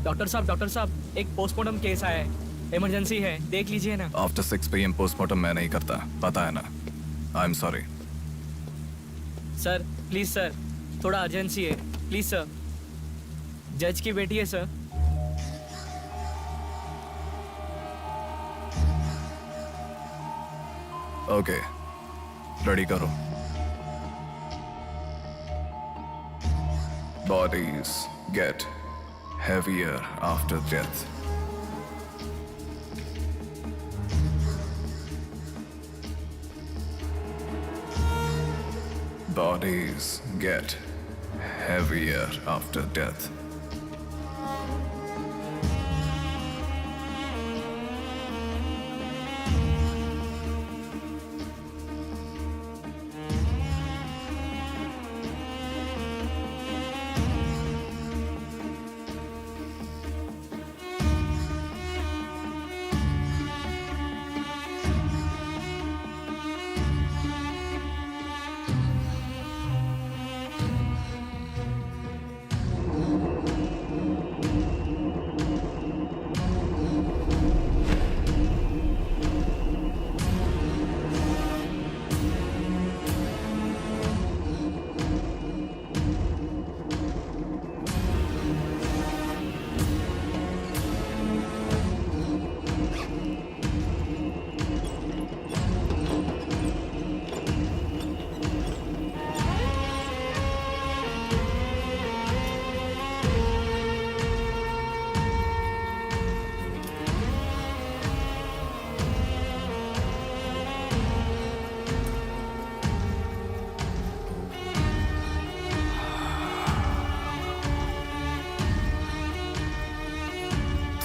Doctor साहब एक postmortem case आया है, इमरजेंसी है, देख लीजिए ना। आफ्टर 6 PM पोस्टमार्टम मैं नहीं करता, पता है ना। I am sorry. Sir please sir, थोड़ा अर्जेंसी है, प्लीज सर। जज की बेटी है सर। ओके, रेडी करो। Bodies get heavier after death. Bodies get heavier after death.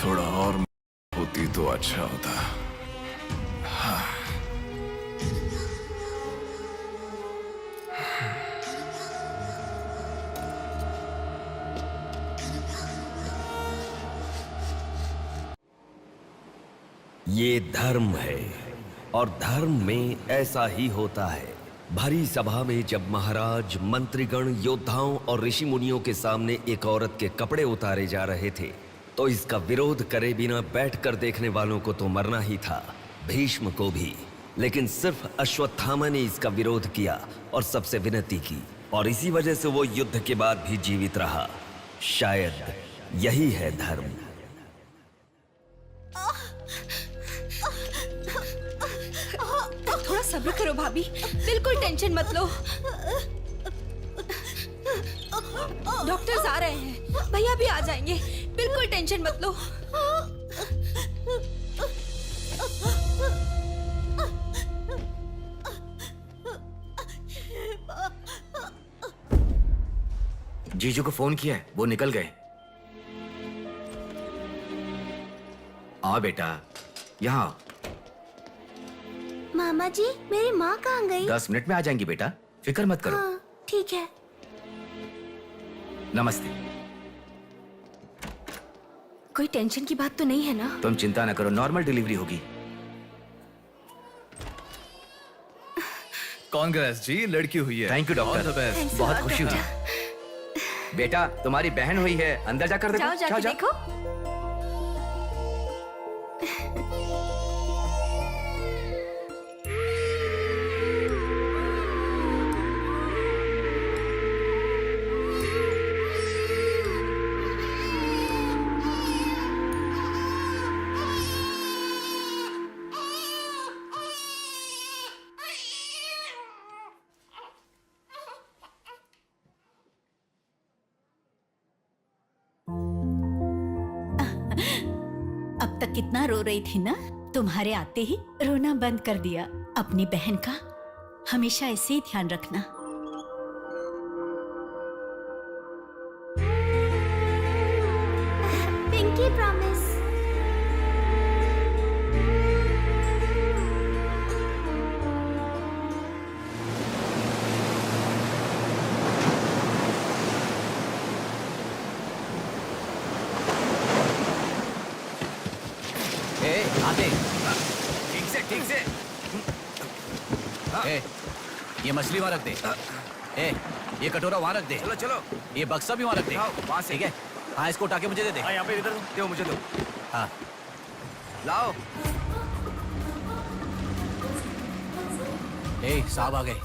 थोड़ा और होती तो अच्छा होता। ये धर्म है और धर्म में ऐसा ही होता है। भरी सभा में जब महाराज, मंत्रीगण, योद्धाओं और ऋषि मुनियों के सामने एक औरत के कपड़े उतारे जा रहे थे तो इसका विरोध करे बिना बैठकर देखने वालों को तो मरना ही था, भीष्म को भी। लेकिन सिर्फ अश्वत्थामा ने इसका विरोध किया और सबसे विनती की, और इसी वजह से वो युद्ध के बाद भी जीवित रहा। शायद यही है धर्म। थोड़ा सब्र करो भाभी, बिल्कुल टेंशन मत लो। डॉक्टर्स आ रहे हैं, भैया भी आ जाएंगे, बिल्कुल टेंशन मत लो। जीजू को फोन किया है, वो निकल गए। आओ बेटा, यहाँ आओ। मामा जी, मेरी माँ कहाँ गई? 10 मिनट में आ जाएंगी बेटा, फिक्र मत करो। हाँ, ठीक है। नमस्ते। कोई टेंशन की बात तो नहीं है ना? तुम चिंता न करो, नॉर्मल डिलीवरी होगी। कांग्रेस जी, लड़की हुई है। थैंक यू डॉक्टर, बहुत खुशी हुई। बेटा, तुम्हारी बहन हुई है, अंदर जाकर देखो। जाओ जाके देखो। अब तक कितना रो रही थी ना, तुम्हारे आते ही रोना बंद कर दिया। अपनी बहन का हमेशा ऐसे ही ध्यान रखना। Pinky promise. आते ठीक से। ये मछली वहां रख दे। ये कटोरा वहां रख दे। चलो ये बक्सा भी वहां रख दे। वहां से। ठीक है, हाँ इसको उठा के मुझे दे दे। यहाँ पे इधर दो मुझे दो। हाँ लाओ। ए साहब आ गए।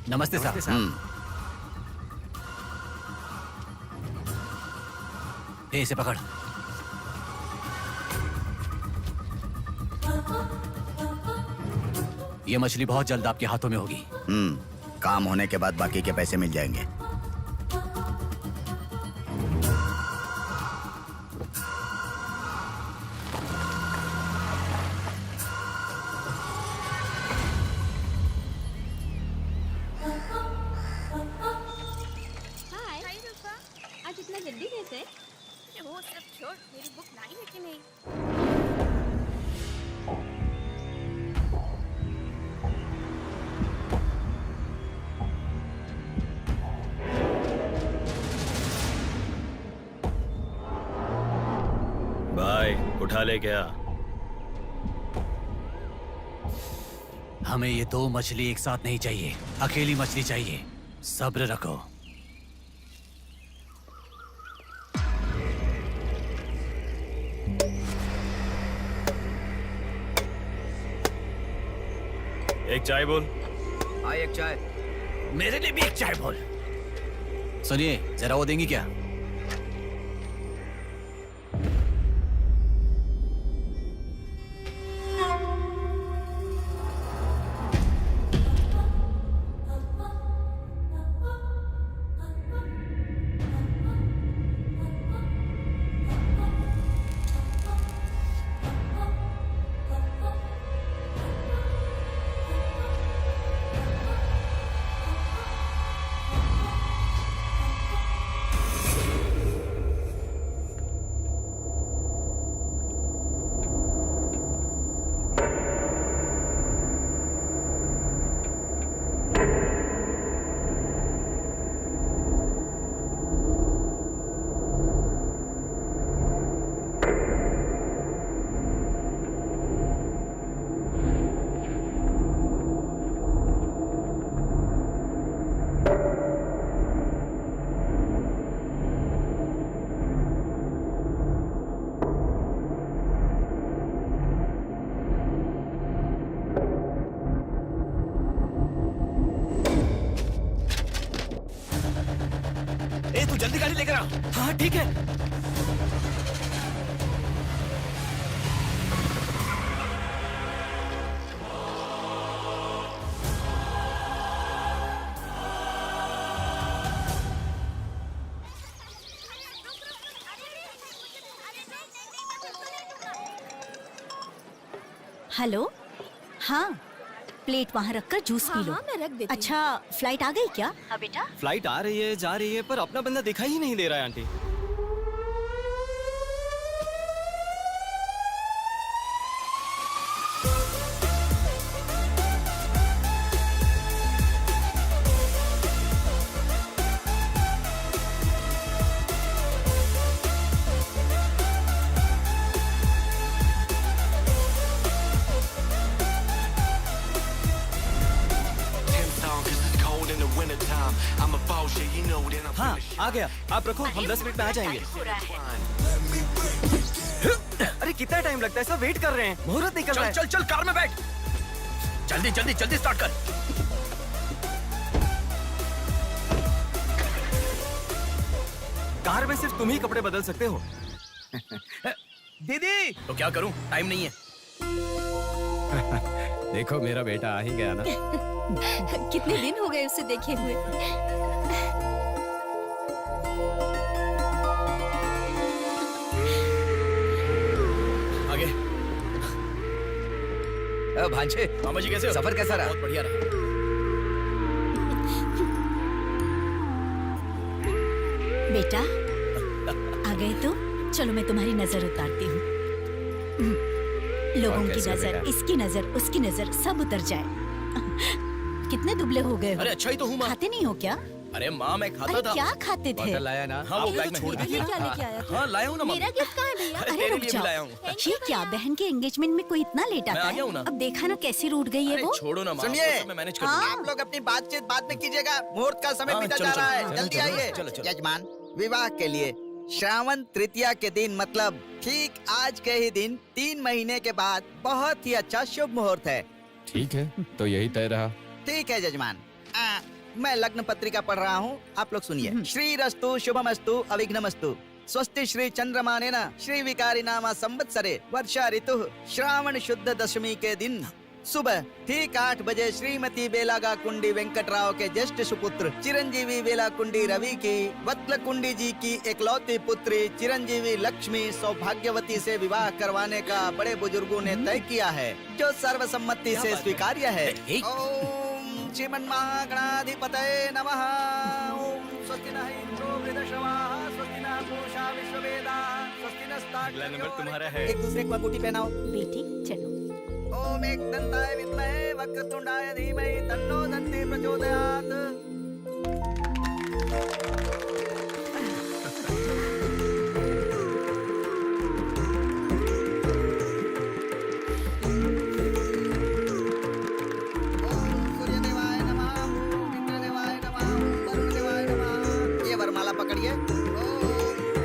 नमस्ते साहब। ए इसे पकड़। ये मछली बहुत जल्द आपके हाथों में होगी। काम होने के बाद बाकी के पैसे मिल जाएंगे। आज इतना जल्दी कैसे? वो सब छोड़, मेरी बुक लाई है कि नहीं? भाई उठा ले क्या? हमें ये दो मछली एक साथ नहीं चाहिए, अकेली मछली चाहिए। सब्र रखो। एक चाय बोल। हाँ एक चाय। मेरे लिए भी एक चाय बोल। सुनिए जरा वो देंगी क्या? ए तू जल्दी गाड़ी लेकर आ। हाँ ठीक है। हेलो, हाँ प्लेट वहाँ रखकर जूस पी लो। हाँ, मैं रख देती हूँ। अच्छा फ्लाइट आ गई क्या? हाँ बेटा। फ्लाइट आ रही है, जा रही है, पर अपना बंदा दिखाई ही नहीं दे रहा है आंटी। हाँ आ गया, आप रखो, हम 10 मिनट में आ जाएंगे। अरे कितना टाइम लगता है, सब वेट कर रहे हैं, मुहूर्त निकल रहा है। चल चल कार में बैठ। जल्दी जल्दी जल्दी स्टार्ट कर। कार में सिर्फ तुम ही कपड़े बदल सकते हो। दीदी तो क्या करूं, टाइम नहीं है। देखो मेरा बेटा आ ही गया ना। कितने दिन हो गए उसे देखे हुए। आगे। भांजे मामा जी कैसे हो? सफर कैसा रहा? बहुत बढ़िया रहा। बेटा आ गए तो चलो मैं तुम्हारी नजर उतारती हूँ। लोगों की कैसे नजर, बेटा? इसकी नजर, उसकी नजर, सब उतर जाए। कितने दुबले हो गए हो? अरे अच्छा ही तो हूँ माँ। खाते नहीं हो क्या? अरे माँ मैं खाता अरे था। क्या खाते थे? बॉटल लाया ना? हाँ वो बैग में छोड़ ये दीजिए। क्या लेके आया था? हाँ लाया हूँ ना मेरा गिफ्ट कहाँ है भैया? अरे अरे तेरे रुक लिए भी जाओ। लाया हूँ। ये क्या बहन के एंगेजमेंट में कोई इतना लेट मैं आता आ गया हूँ ना। है? अब देखा ना कैसी रूठ गई है अरे वो। छोड़ो ना माँ, सुनिए। वो सब मैं मैनेज कर हाँ। दूंगा। आप लोग अपनी बातचीत बाद में कीजिएगा, मुहूर्त का समय हाँ, बीता चलो, जा रहा चलो, है, जल्दी चलो, आइए। चलो, चलो। यजमान, विवाह के लिए श्रावण तृतीया के दिन मतलब ठीक आज के ही दिन 3 महीने के बाद बहुत ही अच्छा शुभ मुहूर्त है। ठीक है, तो यही तय रहा। ठीक है जजमान। मैं लग्न पत्रिका पढ़ रहा हूँ, आप लोग सुनिए। श्री रस्तु शुभमस्तु अविघ्नमस्तु स्वस्ति श्री चंद्रमानेन श्री विकारी नामा संवत्सरे वर्षा ऋतु श्रावण शुद्ध दशमी के दिन सुबह ठीक 8 बजे श्रीमती बेलागा कुंडी वेंकटराव के ज्येष्ठ सुपुत्र चिरंजीवी बेला कुंडी रवि की वत्ल कुंडी जी की एकलौती पुत्री चिरंजीवी लक्ष्मी सौभाग्यवती से विवाह करवाने का बड़े बुजुर्गों ने तय किया है, जो सर्वसम्मति से स्वीकार्य है। ओम श्रीमन्महागणाधिपतये नमः। ओम स्वस्ति न इंद्रो वृद्धश्रवाः स्वस्ति न पूषा विश्ववेदाः स्वस्ति अगला नंबर नस्ताक्षर्यो। तुम्हारा है। एक दूसरे को अंगूठी पहनाओ। बेटी चलो। ओम एकदंताय विद्महे वक्रतुंडाय धीमहि तन्नो दन्ति प्रचोदयात्। ओम सूर्यदेवाय नमः, ओम इंद्रदेवाय नमः, ओम वरुणदेवाय नमः। ये वरमाला पकड़िए। ओम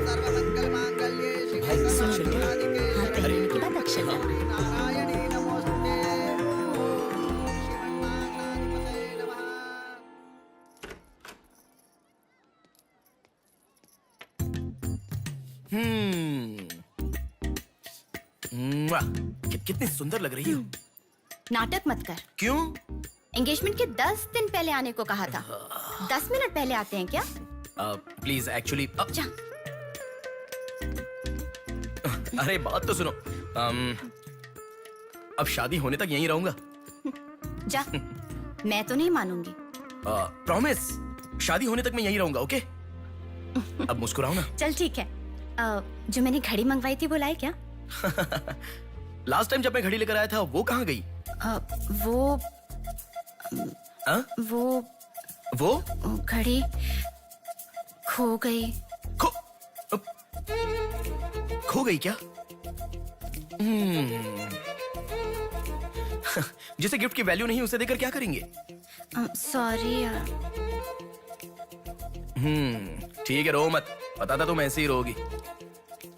सर्वमंगलमांगल्ये शिवे सर्वार्थसाधिके हाथ पहनने के बाद अक्षर लगाना। नारायणी नमोस्तुते। ओम श्रीमन्महागणाधिपतये नमः। कितनी सुंदर लग रही हो। नाटक मत कर। क्यों? एंगेजमेंट के 10 दिन पहले आने को कहा था। 10 मिनट पहले आते हैं क्या? प्लीज एक्चुअली जा। अरे बात तो सुनो। अब शादी होने तक यहीं रहूंगा। जा। मैं तो नहीं मानूंगी। प्रॉमिस, शादी होने तक मैं यहीं रहूंगा। ओके अब मुस्कुराओ ना। चल ठीक है। जो मैंने घड़ी मंगवाई थी वो लाए क्या? लास्ट टाइम जब मैं घड़ी लेकर आया था वो कहाँ गई? वो हाँ? वो घड़ी खो गई। खो गई क्या? जिसे गिफ्ट की वैल्यू नहीं उसे देकर क्या करेंगे? सॉरी यार। ठीक है रो मत, पता था तुम ऐसे ही रोगी।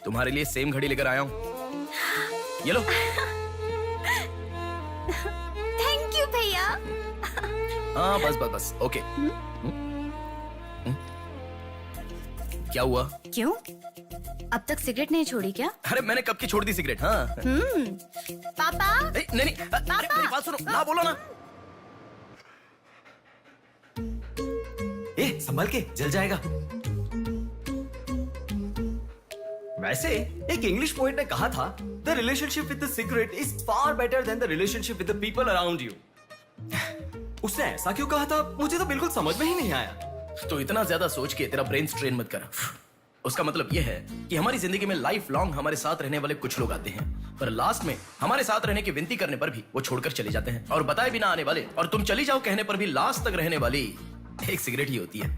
तुम्हारे लिए सेम घड़ी लेकर आया हूँ, ये लो। थैंक यू भैया। हाँ बस बस बस ओके। क्या हुआ? क्यों? अब तक सिगरेट नहीं छोड़ी क्या? अरे मैंने कब की छोड़ दी सिगरेट। हाँ पापा। नहीं नहीं अरे मेरी बात सुनो ना, बोलो ना। संभल के, जल जाएगा। वैसे एक इंग्लिश पोएट ने कहा था, the relationship with the cigarette is far better than the relationship with the people around you. उसने ऐसा क्यों कहा था, मुझे तो बिल्कुल समझ में ही नहीं आया। तो इतना ज्यादा सोच के तेरा ब्रेन स्ट्रेन मत कर। उसका मतलब यह है कि हमारी जिंदगी में लाइफ लॉन्ग हमारे साथ रहने वाले कुछ लोग आते हैं, पर लास्ट में हमारे साथ रहने की विनती करने पर भी वो छोड़कर चले जाते हैं, और बताए बिना आने वाले और तुम चली जाओ कहने पर भी लास्ट तक रहने वाली एक सिगरेट ही होती है।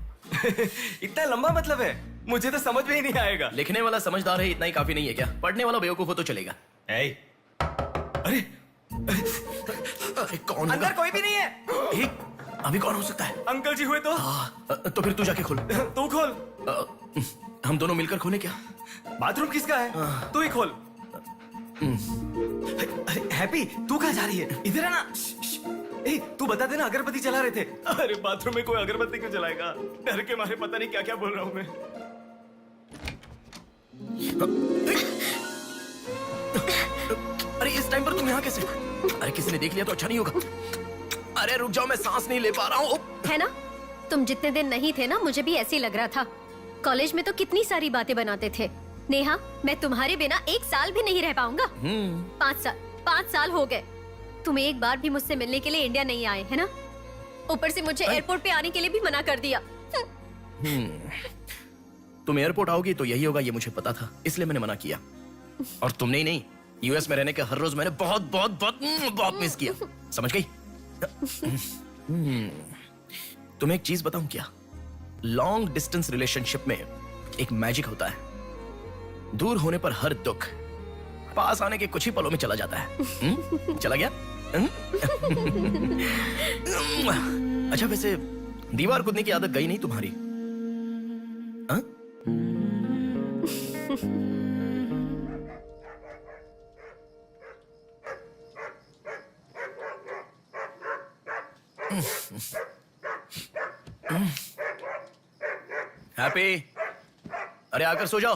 इतना लंबा मतलब है, मुझे तो समझ में ही नहीं आएगा। लिखने वाला समझदार है इतना ही काफी नहीं है क्या? पढ़ने वाला बेवकूफ हो तो चलेगा। अरे अरे कौन अंदर कोई भी नहीं है। एक अभी कौन हो सकता है? अंकल जी हुए तो? तो फिर तू जाके खोल। तू खोल। हम दोनों मिलकर खोले क्या? बाथरूम किसका है? तू ही खोल। हैप्पी, तू कहाँ जा रही है? इधर है ना। ए, तू बता देना, अगरबत्ती जला रहे थे। अरे बाथरूम में कोई अगरबत्ती क्यों जलाएगा? डर के मारे पता नहीं क्या क्या बोल रहा हूँ मैं। अरे इस टाइम पर तुम यहाँ कैसे? अरे किसी ने देख लिया तो अच्छा नहीं होगा। अरे रुक जाओ, मैं सांस नहीं ले पा रहा हूँ। है ना, तुम जितने दिन नहीं थे ना, मुझे भी ऐसे ही लग रहा था। कॉलेज में तो कितनी सारी बातें बनाते थे। नेहा, मैं तुम्हारे बिना 1 साल भी नहीं रह पाऊंगा। 5 साल हो गए। तुम एक बार भी मुझसे मिलने के लिए इंडिया नहीं आए, है ना? ऊपर से मुझे एयरपोर्ट पे आने के लिए भी मना कर दिया। तुम एयरपोर्ट आओगी तो यही होगा, ये मुझे पता था, इसलिए मैंने मना किया। और तुमने ही नहीं, यूएस में रहने के हर रोज मैंने बहुत बहुत बहुत बहुत मिस किया, समझ गई? तुम्हें एक चीज बताऊं क्या? लॉन्ग डिस्टेंस रिलेशनशिप में एक मैजिक होता है, दूर होने पर हर दुख पास आने के कुछ ही पलों में चला जाता है। चला गया? अच्छा, वैसे दीवार कूदने की आदत गई नहीं तुम्हारी? हाँ? हैप्पी, अरे आकर सो जाओ।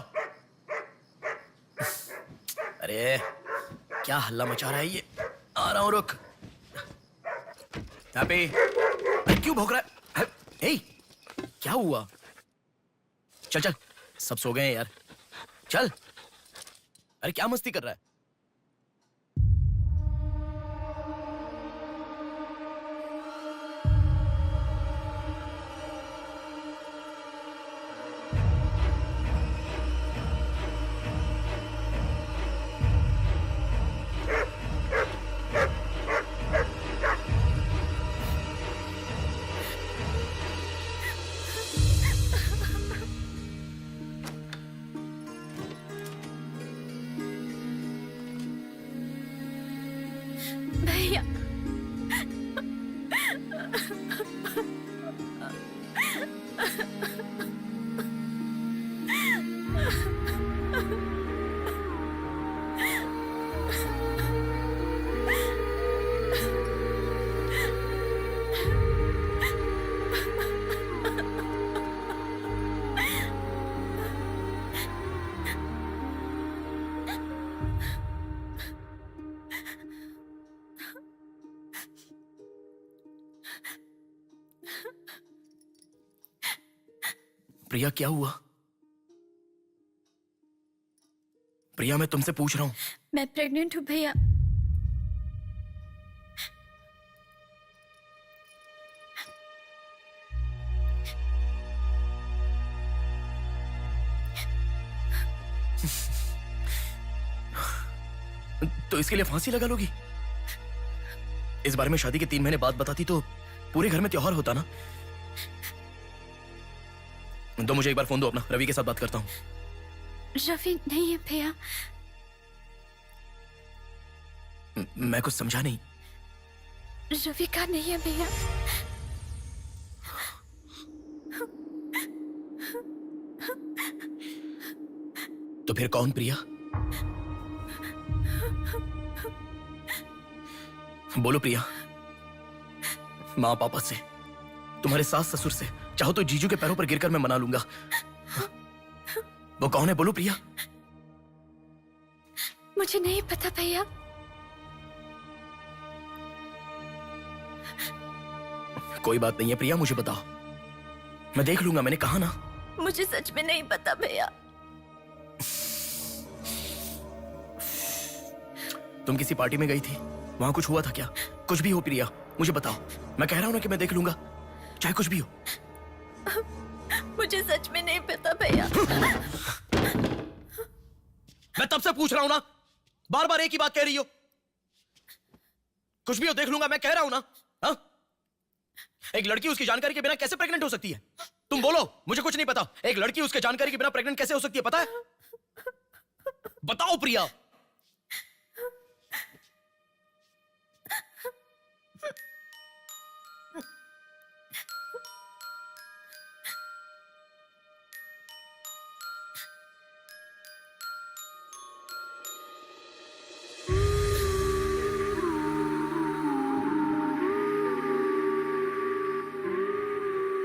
अरे क्या हल्ला मचा रहा है ये? आ रहा हूं, रुक। हैप्पी, अरे क्यों भौंक रहा है? हे, क्या हुआ? चल चल, सब सो गए हैं यार, चल। अरे क्या मस्ती कर रहा है? भैया, प्रिया क्या हुआ? प्रिया मैं तुमसे पूछ रहा हूं। मैं प्रेग्नेंट हूँ भैया। तो इसके लिए फांसी लगा लोगी? इस बारे में शादी के 3 महीने बाद बताती तो पूरे घर में त्योहार होता ना। तो मुझे एक बार फोन दो अपना, रवि के साथ बात करता हूं। रवि नहीं है भैया। मैं कुछ समझा नहीं। रवि का नहीं है भैया। तो फिर कौन प्रिया? बोलो प्रिया। माँ पापा से, तुम्हारे सास ससुर से, चाहो तो जीजू के पैरों पर गिरकर मैं मना लूंगा। वो कौन है? बोलो प्रिया। मुझे नहीं पता भैया। कोई बात नहीं है प्रिया, मुझे बताओ, मैं देख लूंगा, मैंने कहा ना। मुझे सच में नहीं पता भैया। तुम किसी पार्टी में गई थी, वहां कुछ हुआ था क्या? कुछ भी हो प्रिया, मुझे बताओ। मैं कह रहा हूं ना कि मैं देख लूंगा, चाहे कुछ भी हो। मुझे सच में नहीं पता भैया। मैं तब से पूछ रहा हूं ना, बार बार एक ही बात कह रही हो। कुछ भी हो, देख लूंगा, मैं कह रहा हूं ना। हा? एक लड़की उसकी जानकारी के बिना कैसे प्रेग्नेंट हो सकती है? तुम बोलो, मुझे कुछ नहीं पता। एक लड़की उसके जानकारी के बिना प्रेग्नेंट कैसे हो सकती है, पता है? बताओ प्रिया।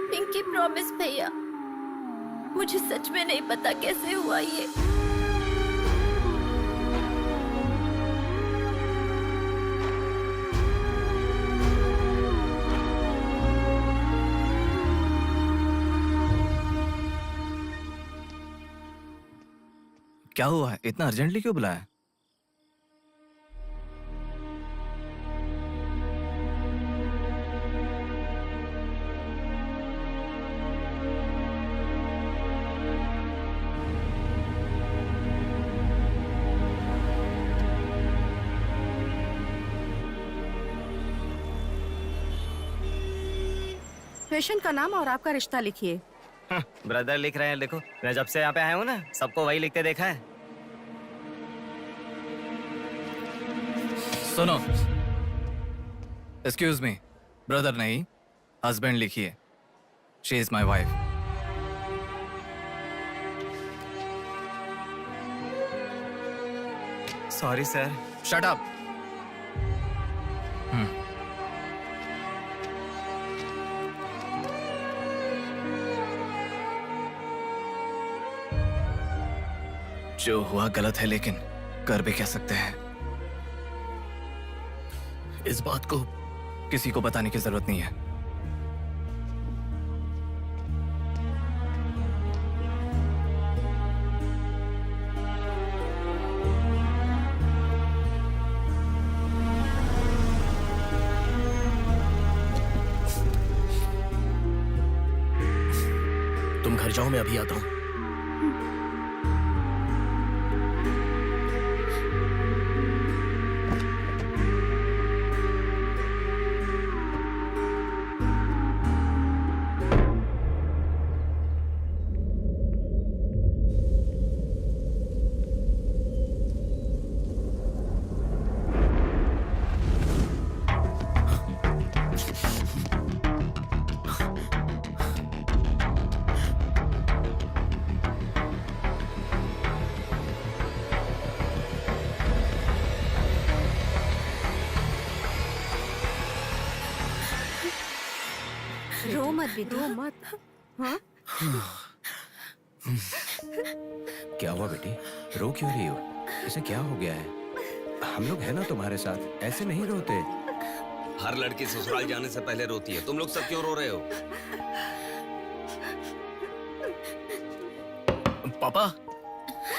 पिंकी प्रॉमिस भैया, मुझे सच में नहीं पता कैसे हुआ ये। क्या हुआ है? इतना अर्जेंटली क्यों बुलाया? पेशेंट का नाम और आपका रिश्ता लिखिए। ब्रदर लिख रहे हैं, लिखो। मैं जब से यहाँ पे आया हूँ ना, सबको वही लिखते देखा है। सुनो, एक्सक्यूज मी, ब्रदर नहीं, हस्बैंड लिखिए। She is my wife. Sorry sir. Shut up. जो हुआ गलत है, लेकिन कर भी कह सकते हैं। इस बात को किसी को बताने की जरूरत नहीं है। तुम घर जाओ, मैं अभी आता हूं। रो मत बेटा, रो मत। हाँ? क्या हुआ बेटी, रो क्यों रही हो? इसे क्या हो गया है? हम लोग हैं ना तुम्हारे साथ, ऐसे नहीं रोते। हर लड़की ससुराल जाने से पहले रोती है, तुम लोग सब क्यों रो रहे हो? पापा,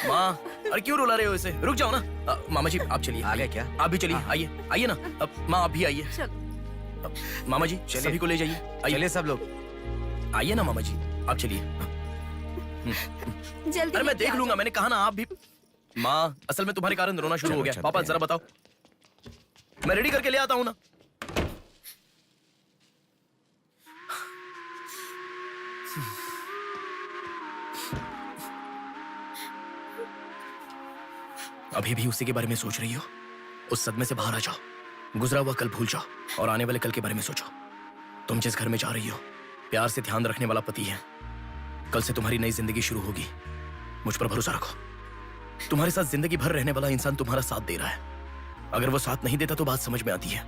माँ, अरे क्यों रुला रहे हो इसे? रुक जाओ ना। मामा जी आप चलिए। आ गए क्या? आप भी चलिए, आइए आइए ना। अब माँ आप भी आइए। मामा जी सभी को ले जाइए। चलिए सब लोग, आइए ना मामा जी, आप चलिए। जल्दी अरे मैं लेके देख आ लूंगा, मैंने कहा ना आप भी। माँ, असल में तुम्हारे कारण रोना शुरू हो गया। पापा जरा बताओ, मैं रेडी करके ले आता हूँ ना। अभी भी उसी के बारे में सोच रही हो? उस सदमे से बाहर आ जाओ, गुजरा हुआ कल भूल जाओ और आने वाले कल के बारे में सोचो। तुम जिस घर में जा रही हो, प्यार से ध्यान रखने वाला पति है। कल से तुम्हारी नई जिंदगी शुरू होगी, मुझ पर भरोसा रखो। तुम्हारे साथ जिंदगी भर रहने वाला इंसान तुम्हारा साथ दे रहा है। अगर वो साथ नहीं देता तो बात समझ में आती है।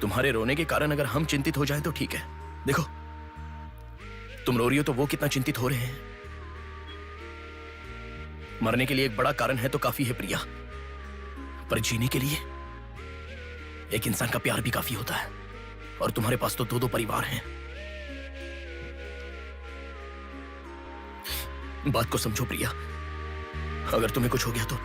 तुम्हारे रोने के कारण अगर हम चिंतित हो जाएं तो ठीक है। देखो, तुम रो रही हो तो वो कितना चिंतित हो रहे हैं। मरने के लिए एक बड़ा कारण है तो काफी है प्रिया, पर जीने के लिए एक इंसान का प्यार भी काफी होता है। और तुम्हारे पास तो दो परिवार हैं। बात को समझो प्रिया, अगर तुम्हें कुछ हो गया तो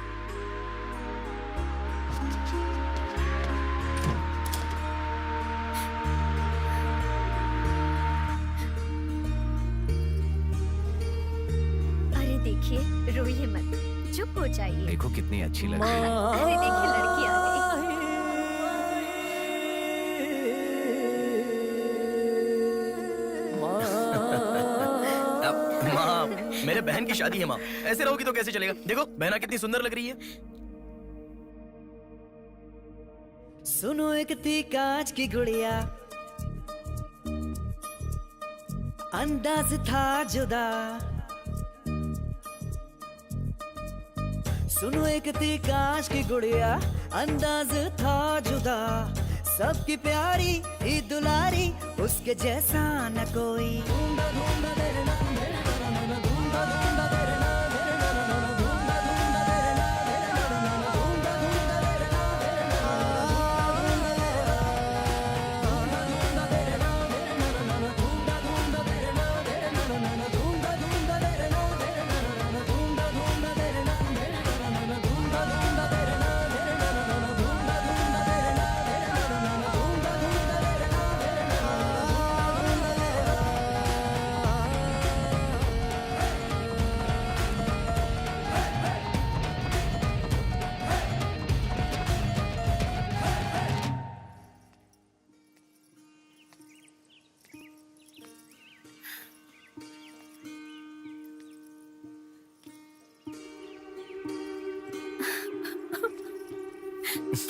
देखिए, रोइए मत, चुप हो जाइए। देखो कितनी अच्छी लग रही है। अरे देखिए, लड़की आ गई। माँ, मेरे बहन की शादी है माँ, ऐसे रहोगी तो कैसे चलेगा? देखो बहना कितनी सुंदर लग रही है। सुनो एक थी कांच की गुड़िया, अंदाज था जुदा। सुनो एक थी कांच की गुड़िया, अंदाज था जुदा। सबकी प्यारी ही दुलारी, उसके जैसा न कोई।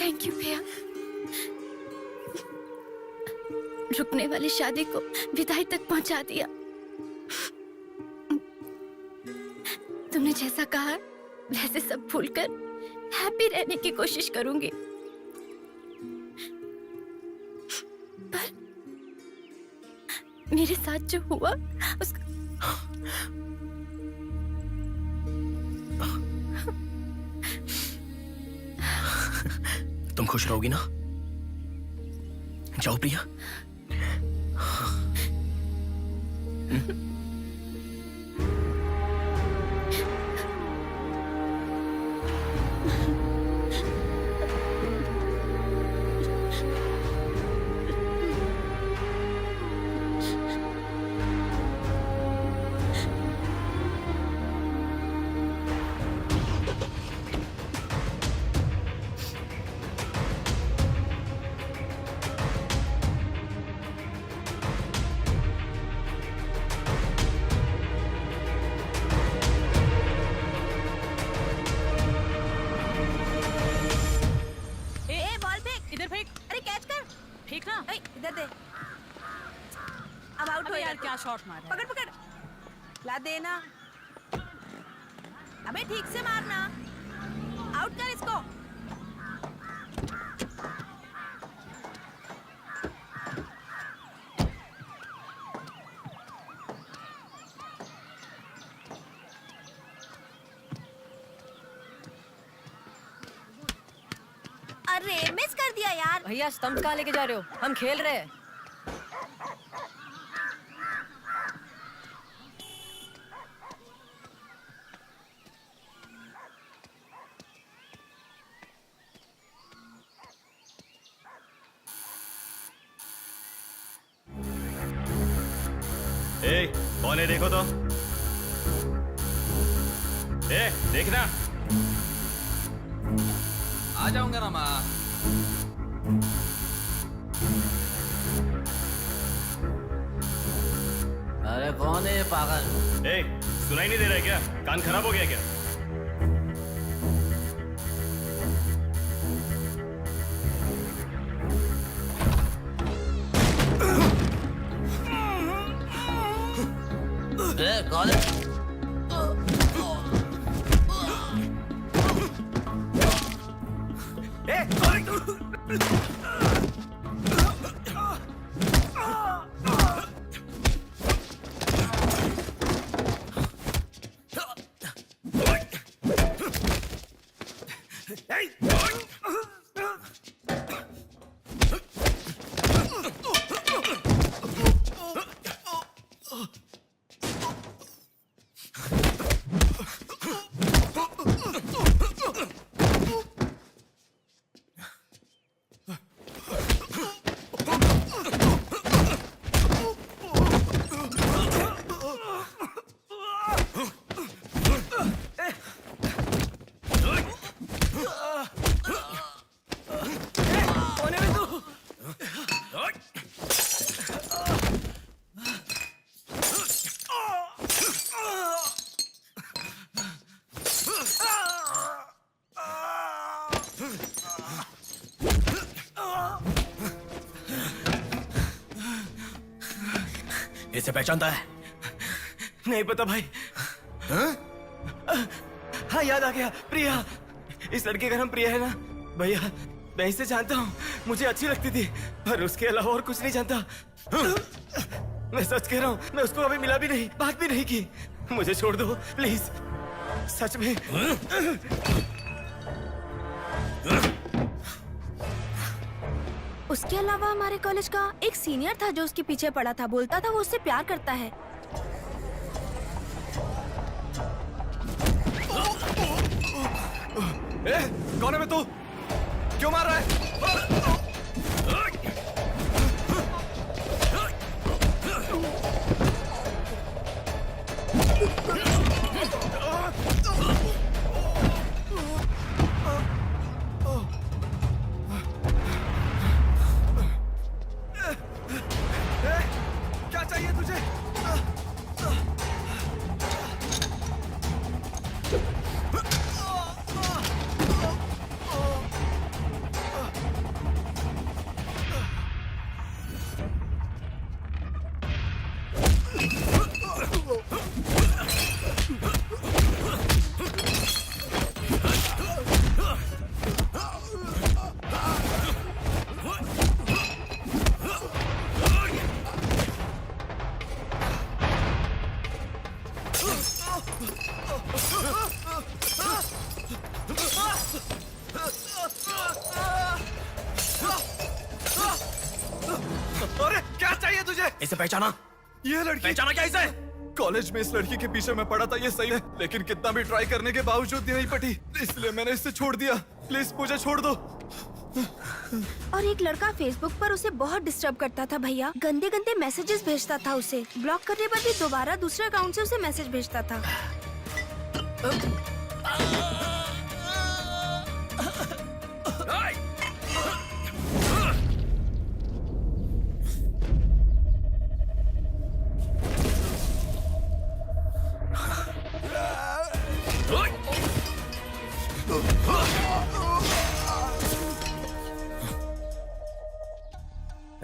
थैंक यू भैया। रुकने वाली शादी को विदाई तक पहुंचा दिया। तुमने जैसा कहा वैसे सब भूलकर हैप्पी रहने की कोशिश करूंगी। पर मेरे साथ जो हुआ उसका तुम खुश रहोगी ना? जाओ प्रिया। अब आउट हो यार, क्या शॉट मारा? पकड़ पकड़, ला देना। अबे ठीक से मारना, आउट कर इसको। अरे मिस कर दिया यार। भैया स्टंप कहाँ लेके जा रहे हो? हम खेल रहे हैं। ए, कौन है देखो तो। ए, देखना। आ जाऊंगा ना माँ। अरे कौन है ये पागल? ए, सुनाई नहीं दे रहा है क्या? कान खराब हो गया क्या? कौन है? इसे पहचानता है? नहीं पता भाई। हाँ याद आ गया, प्रिया। इस लड़के का नाम प्रिया है ना भैया? मैं इसे जानता हूँ, मुझे अच्छी लगती थी, पर उसके अलावा और कुछ नहीं जानता। मैं सच कह रहा हूँ, मैं उसको अभी मिला भी नहीं, बात भी नहीं की। मुझे छोड़ दो प्लीज, सच में। उसके अलावा हमारे कॉलेज का एक सीनियर था जो उसके पीछे पड़ा था, बोलता था वो उससे प्यार करता है। कौन है मैं? तू क्यों मार रहा है? क्या चाहिए तुझे? इसे पहचाना? ये लड़की पहचाना क्या इसे? कॉलेज में इस लड़की के पीछे मैं पड़ा था, ये सही है, लेकिन कितना भी ट्राई करने के बावजूद नहीं पटी, इसलिए मैंने इसे छोड़ दिया। प्लीज मुझे छोड़ दो। और एक लड़का फेसबुक पर उसे बहुत डिस्टर्ब करता था भैया, गंदे गंदे मैसेजेस भेजता था उसे। ब्लॉक करने पर भी दोबारा दूसरे अकाउंट से उसे मैसेज भेजता था।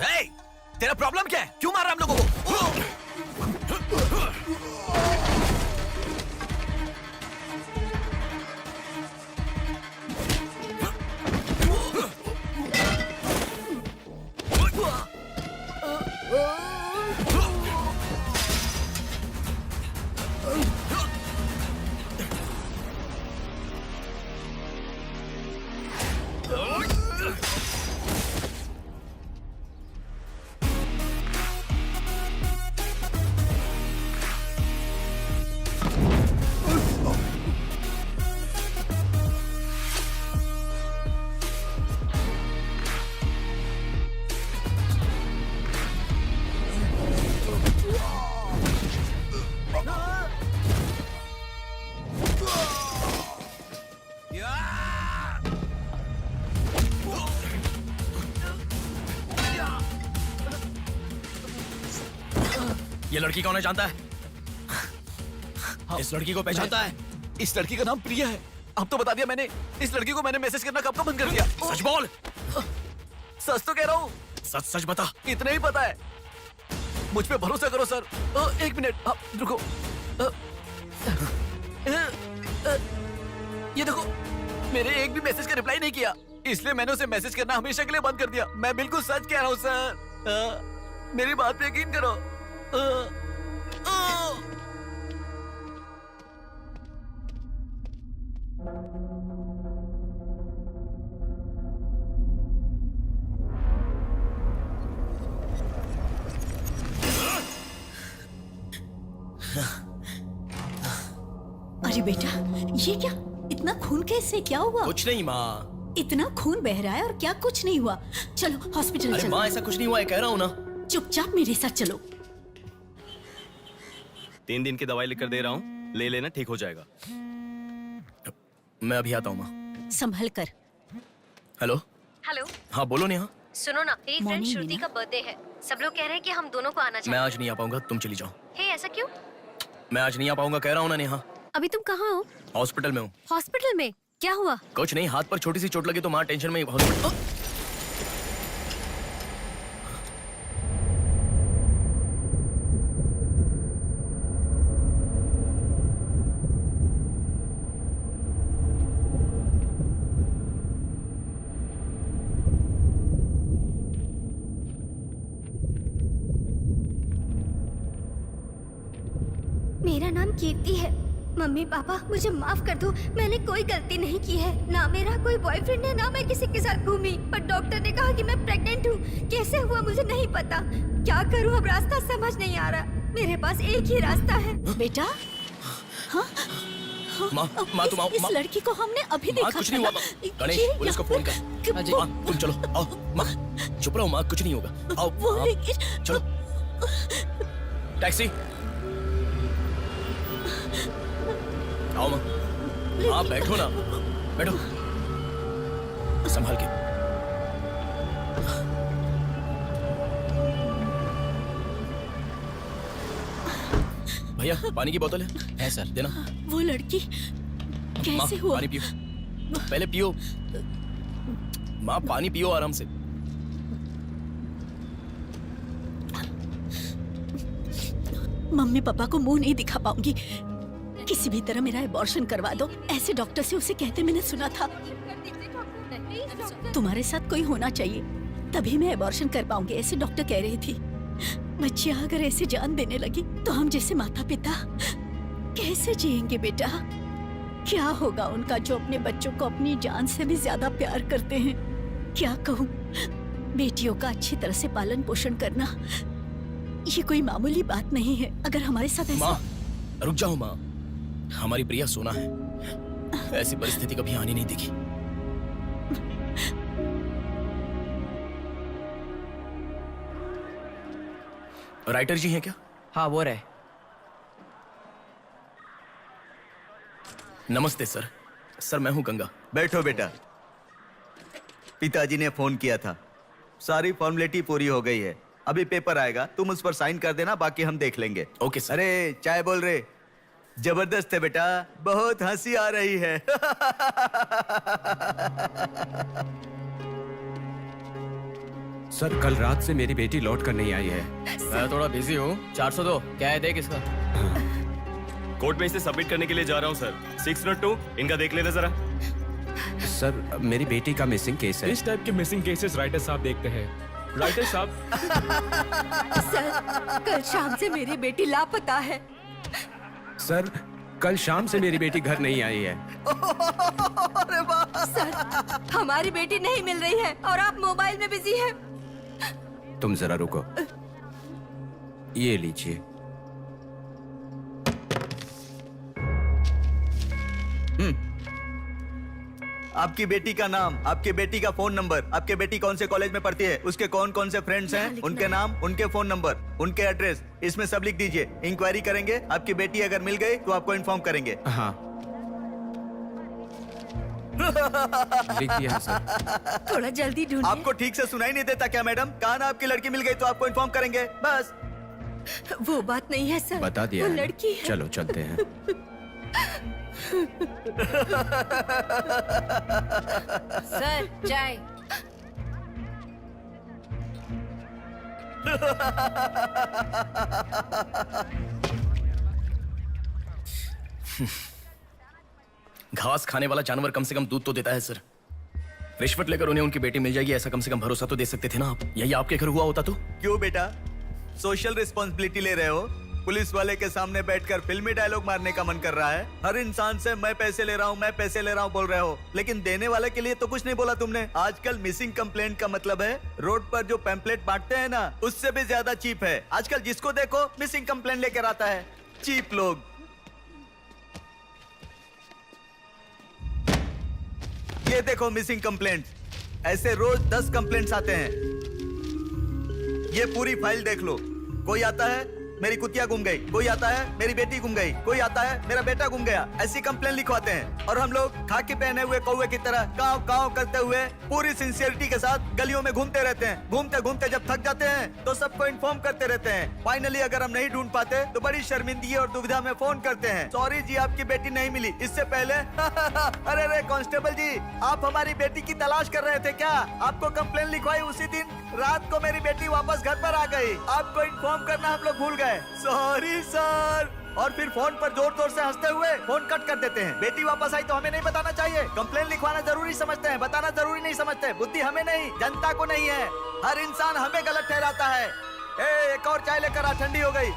Hey, तेरा प्रॉब्लम क्या है? क्यों मार रहा हम लोगों को? ये लड़की कौन है जानता है? इस लड़की को पहचानता है? इस लड़की का नाम प्रिया है। अब तो बता दिया मैंने। इस लड़की को मैंने मैसेज करना कब का बंद कर दिया। सच बोल। सच तो कह रहा हूँ। सच सच बता। इतना ही पता है। मुझ पे भरोसा करो सर। एक मिनट रुको। ये देखो, मेरे एक भी मैसेज का रिप्लाई नहीं किया, इसलिए मैंने उसे मैसेज करना हमेशा के लिए बंद कर दिया। मैं बिल्कुल सच कह रहा हूँ सर। मेरी बात पे यकीन करो। अरे बेटा, ये क्या? इतना खून कैसे? क्या हुआ? कुछ नहीं माँ। इतना खून बह रहा है और क्या कुछ नहीं हुआ? चलो हॉस्पिटल अरे चलो। माँ ऐसा कुछ नहीं हुआ है, कह रहा हूँ ना। चुपचाप मेरे साथ चलो। 3 दिन की दवाई लिखकर दे रहा हूँ, ले लेना, ठीक हो जाएगा। मैं अभी आता हूँ माँ। संभल कर। हेलो। हेलो, हाँ बोलो नेहा। सुनो ना, मेरी फ्रेंड श्रुति का बर्थडे है। सब लोग कह रहे हैं कि हम दोनों को आना मैं चाहिए। आज नहीं आ पाऊंगा, तुम चली जाओ। हे, ऐसा क्यों? मैं आज नहीं आ पाऊंगा, कह रहा हूँ ना नेहा। अभी तुम कहाँ हो? हॉस्पिटल में हूँ। हॉस्पिटल में? क्या हुआ? कुछ नहीं, हाथ पर छोटी सी चोट लगी तो माँ टेंशन में हॉस्पिटल। मेरा नाम कीर्ति है। मम्मी पापा मुझे माफ कर दो, मैंने कोई गलती नहीं की है। ना मेरा कोई बॉयफ्रेंड है, ना मैं किसी के साथ घूमी, पर डॉक्टर ने कहा कि मैं प्रेग्नेंट हूँ। कैसे हुआ मुझे नहीं पता। क्या करूँ अब, रास्ता समझ नहीं आ रहा। मेरे पास एक ही रास्ता है। बेटा, हाँ? माँ तुम आओ। इस लड़की को हमने अभी देखा। कुछ नहीं हुआ। गणेश, पुलिस को फोन कर। माँ तुम चलो, आओ। माँ चुप रहो माँ, कुछ नहीं होगा। आओ चलो। टैक्सी। आओ माँ। हाँ बैठो ना, बैठो संभाल के। भैया पानी की बोतल है सर, देना। वो लड़की कैसे हुआ? पानी पियो, पहले पियो माँ, पानी पियो आराम से। मम्मी पापा को मुंह नहीं दिखा पाऊंगी। किसी भी तरह मेरा एबॉर्शन करवा दो, ऐसे डॉक्टर से उसे कहते मैंने सुना था। तुम्हारे साथ कोई होना चाहिए, तभी मैं एबॉर्शन कर पाऊंगी, ऐसे डॉक्टर कह रही थी। बच्चियां अगर ऐसे जान देने लगी तो हम जैसे माता पिता कैसे जिएंगे बेटा? क्या होगा उनका जो अपने बच्चों को अपनी जान से भी ज्यादा प्यार करते हैं? क्या कहूँ, बेटियों का अच्छी तरह से पालन पोषण करना ये कोई मामूली बात नहीं है। अगर हमारे साथ ऐसा... माँ रुक जाओ माँ, हमारी प्रिया सोना है, ऐसी परिस्थिति कभी आनी नहीं देखी। राइटर जी हैं क्या? हाँ वो रहे। नमस्ते सर। सर मैं हूं गंगा। बैठो बेटा। पिताजी ने फोन किया था, सारी फॉर्मेलिटी पूरी हो गई है। अभी पेपर आएगा, तुम उस पर साइन कर देना, बाकी हम देख लेंगे। Okay sir. अरे चाय बोल रहे? जबरदस्त है बेटा, बहुत हंसी आ रही है। सर कल रात से मेरी बेटी लौट कर नहीं आई है। मैं थोड़ा बिजी हूँ। 402 क्या है, देख इसका। कोर्ट में इसे सबमिट करने के लिए जा रहा हूँ सर। 602 इनका देख लेना जरा। सर मेरी बेटी का मिसिंग केस है। इस टाइप के मिसिंग केसेस राइटर साहब देखते हैं। राइटर साहब। सर कल शाम से मेरी बेटी लापता है। सर कल शाम से मेरी बेटी घर नहीं आई है। सर हमारी बेटी नहीं मिल रही है और आप मोबाइल में बिजी हैं। तुम जरा रुको, ये लीजिए। आपकी बेटी का नाम, आपकी बेटी का फोन नंबर, आपकी बेटी कौन से कॉलेज में पढ़ती है, उसके कौन कौन से फ्रेंड्स हैं, उनके नाम, उनके फोन नंबर, उनके एड्रेस, इसमें सब लिख दीजिए। इंक्वायरी करेंगे, आपकी बेटी अगर मिल गई तो आपको इन्फॉर्म करेंगे। हाँ लिख दिया है सर। थोड़ा जल्दी ढूंढिए। आपको ठीक से सुनाई नहीं देता क्या मैडम? कहा ना आपकी लड़की मिल गई तो आपको इन्फॉर्म करेंगे, बस। वो बात नहीं है सर, बता दिया वो है। लड़की है। चलो चलते हैं। सर चाय। घास खाने वाला जानवर कम से कम दूध तो देता है सर। रिश्वत लेकर उन्हें उनकी बेटी मिल जाएगी, ऐसा कम से कम भरोसा तो दे सकते थे ना आप। यही आपके घर हुआ होता तो? क्यों बेटा, सोशल रिस्पॉन्सिबिलिटी ले रहे हो? पुलिस वाले के सामने बैठकर फिल्मी डायलॉग मारने का मन कर रहा है? हर इंसान से मैं पैसे ले रहा हूँ, मैं पैसे ले रहा हूँ बोल रहे हो, लेकिन देने वाले के लिए तो कुछ नहीं बोला तुमने। आजकल मिसिंग कंप्लेंट का मतलब है रोड पर जो पैम्पलेट बांटते हैं ना, उससे भी ज्यादा चीप है। आजकल जिसको देखो मिसिंग कंप्लेंट लेकर आता है, चीप लोग। ये देखो मिसिंग कंप्लेंट, ऐसे रोज 10 कंप्लेंट्स आते हैं। ये पूरी फाइल देख लो। कोई आता है मेरी कुतिया गुम गई, कोई आता है मेरी बेटी गुम गई, कोई आता है मेरा बेटा गुम गया, ऐसी कंप्लेंट लिखवाते हैं। और हम लोग खाकी पहने हुए कौवे की तरह काव काव करते हुए पूरी सिंसियरिटी के साथ गलियों में घूमते रहते हैं। घूमते घूमते जब थक जाते हैं तो सबको इन्फॉर्म करते रहते हैं। फाइनली अगर हम नहीं ढूंढ पाते तो बड़ी शर्मिंदगी और दुविधा में फोन करते हैं, सॉरी जी आपकी बेटी नहीं मिली। इससे पहले अरे रे कांस्टेबल जी, आप हमारी बेटी की तलाश कर रहे थे क्या? आपको कंप्लेंट लिखवाई उसी दिन रात को मेरी बेटी वापस घर पर आ गई, आपको इन्फॉर्म करना हम लोग भूल गए, सॉरी सर। और फिर फोन पर जोर जोर से हंसते हुए फोन कट कर देते हैं। बेटी वापस आई तो हमें नहीं बताना चाहिए। कंप्लेंट लिखवाना जरूरी समझते हैं, बताना जरूरी नहीं समझते। बुद्धि हमें नहीं, जनता को नहीं है। हर इंसान हमें गलत ठहराता है। एक और चाय लेकर आ, ठंडी हो गई।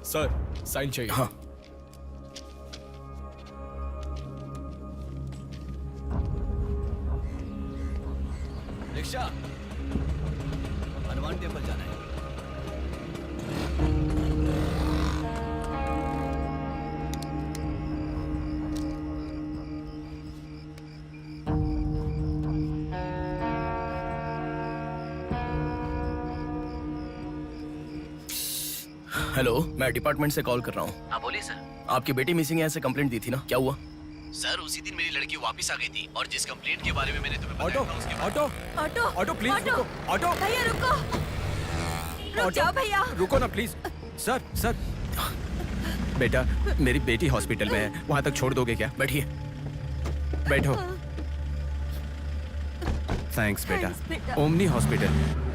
सर साइन चाहिए। हाँ रिक्शा, हनुमान टेम्पल जाना है। हेलो, मैं डिपार्टमेंट से कॉल कर रहा हूँ। हाँ बोलिए सर। आपकी बेटी मिसिंग है ऐसे कंप्लेंट दी थी ना, क्या हुआ? सर उसी दिन मेरी लड़की वापस आ गई थी और जिस कंप्लेंट के बारे में मैंने तुम्हें auto auto auto auto please रुको। ऑटो भैया रुको, रुक जाओ भैया। रुको ना प्लीज। सर सर बेटा, मेरी बेटी हॉस्पिटल में है, वहां तक छोड़ दोगे क्या? बैठिए। बैठो। थैंक्स बेटा। Omni hospital.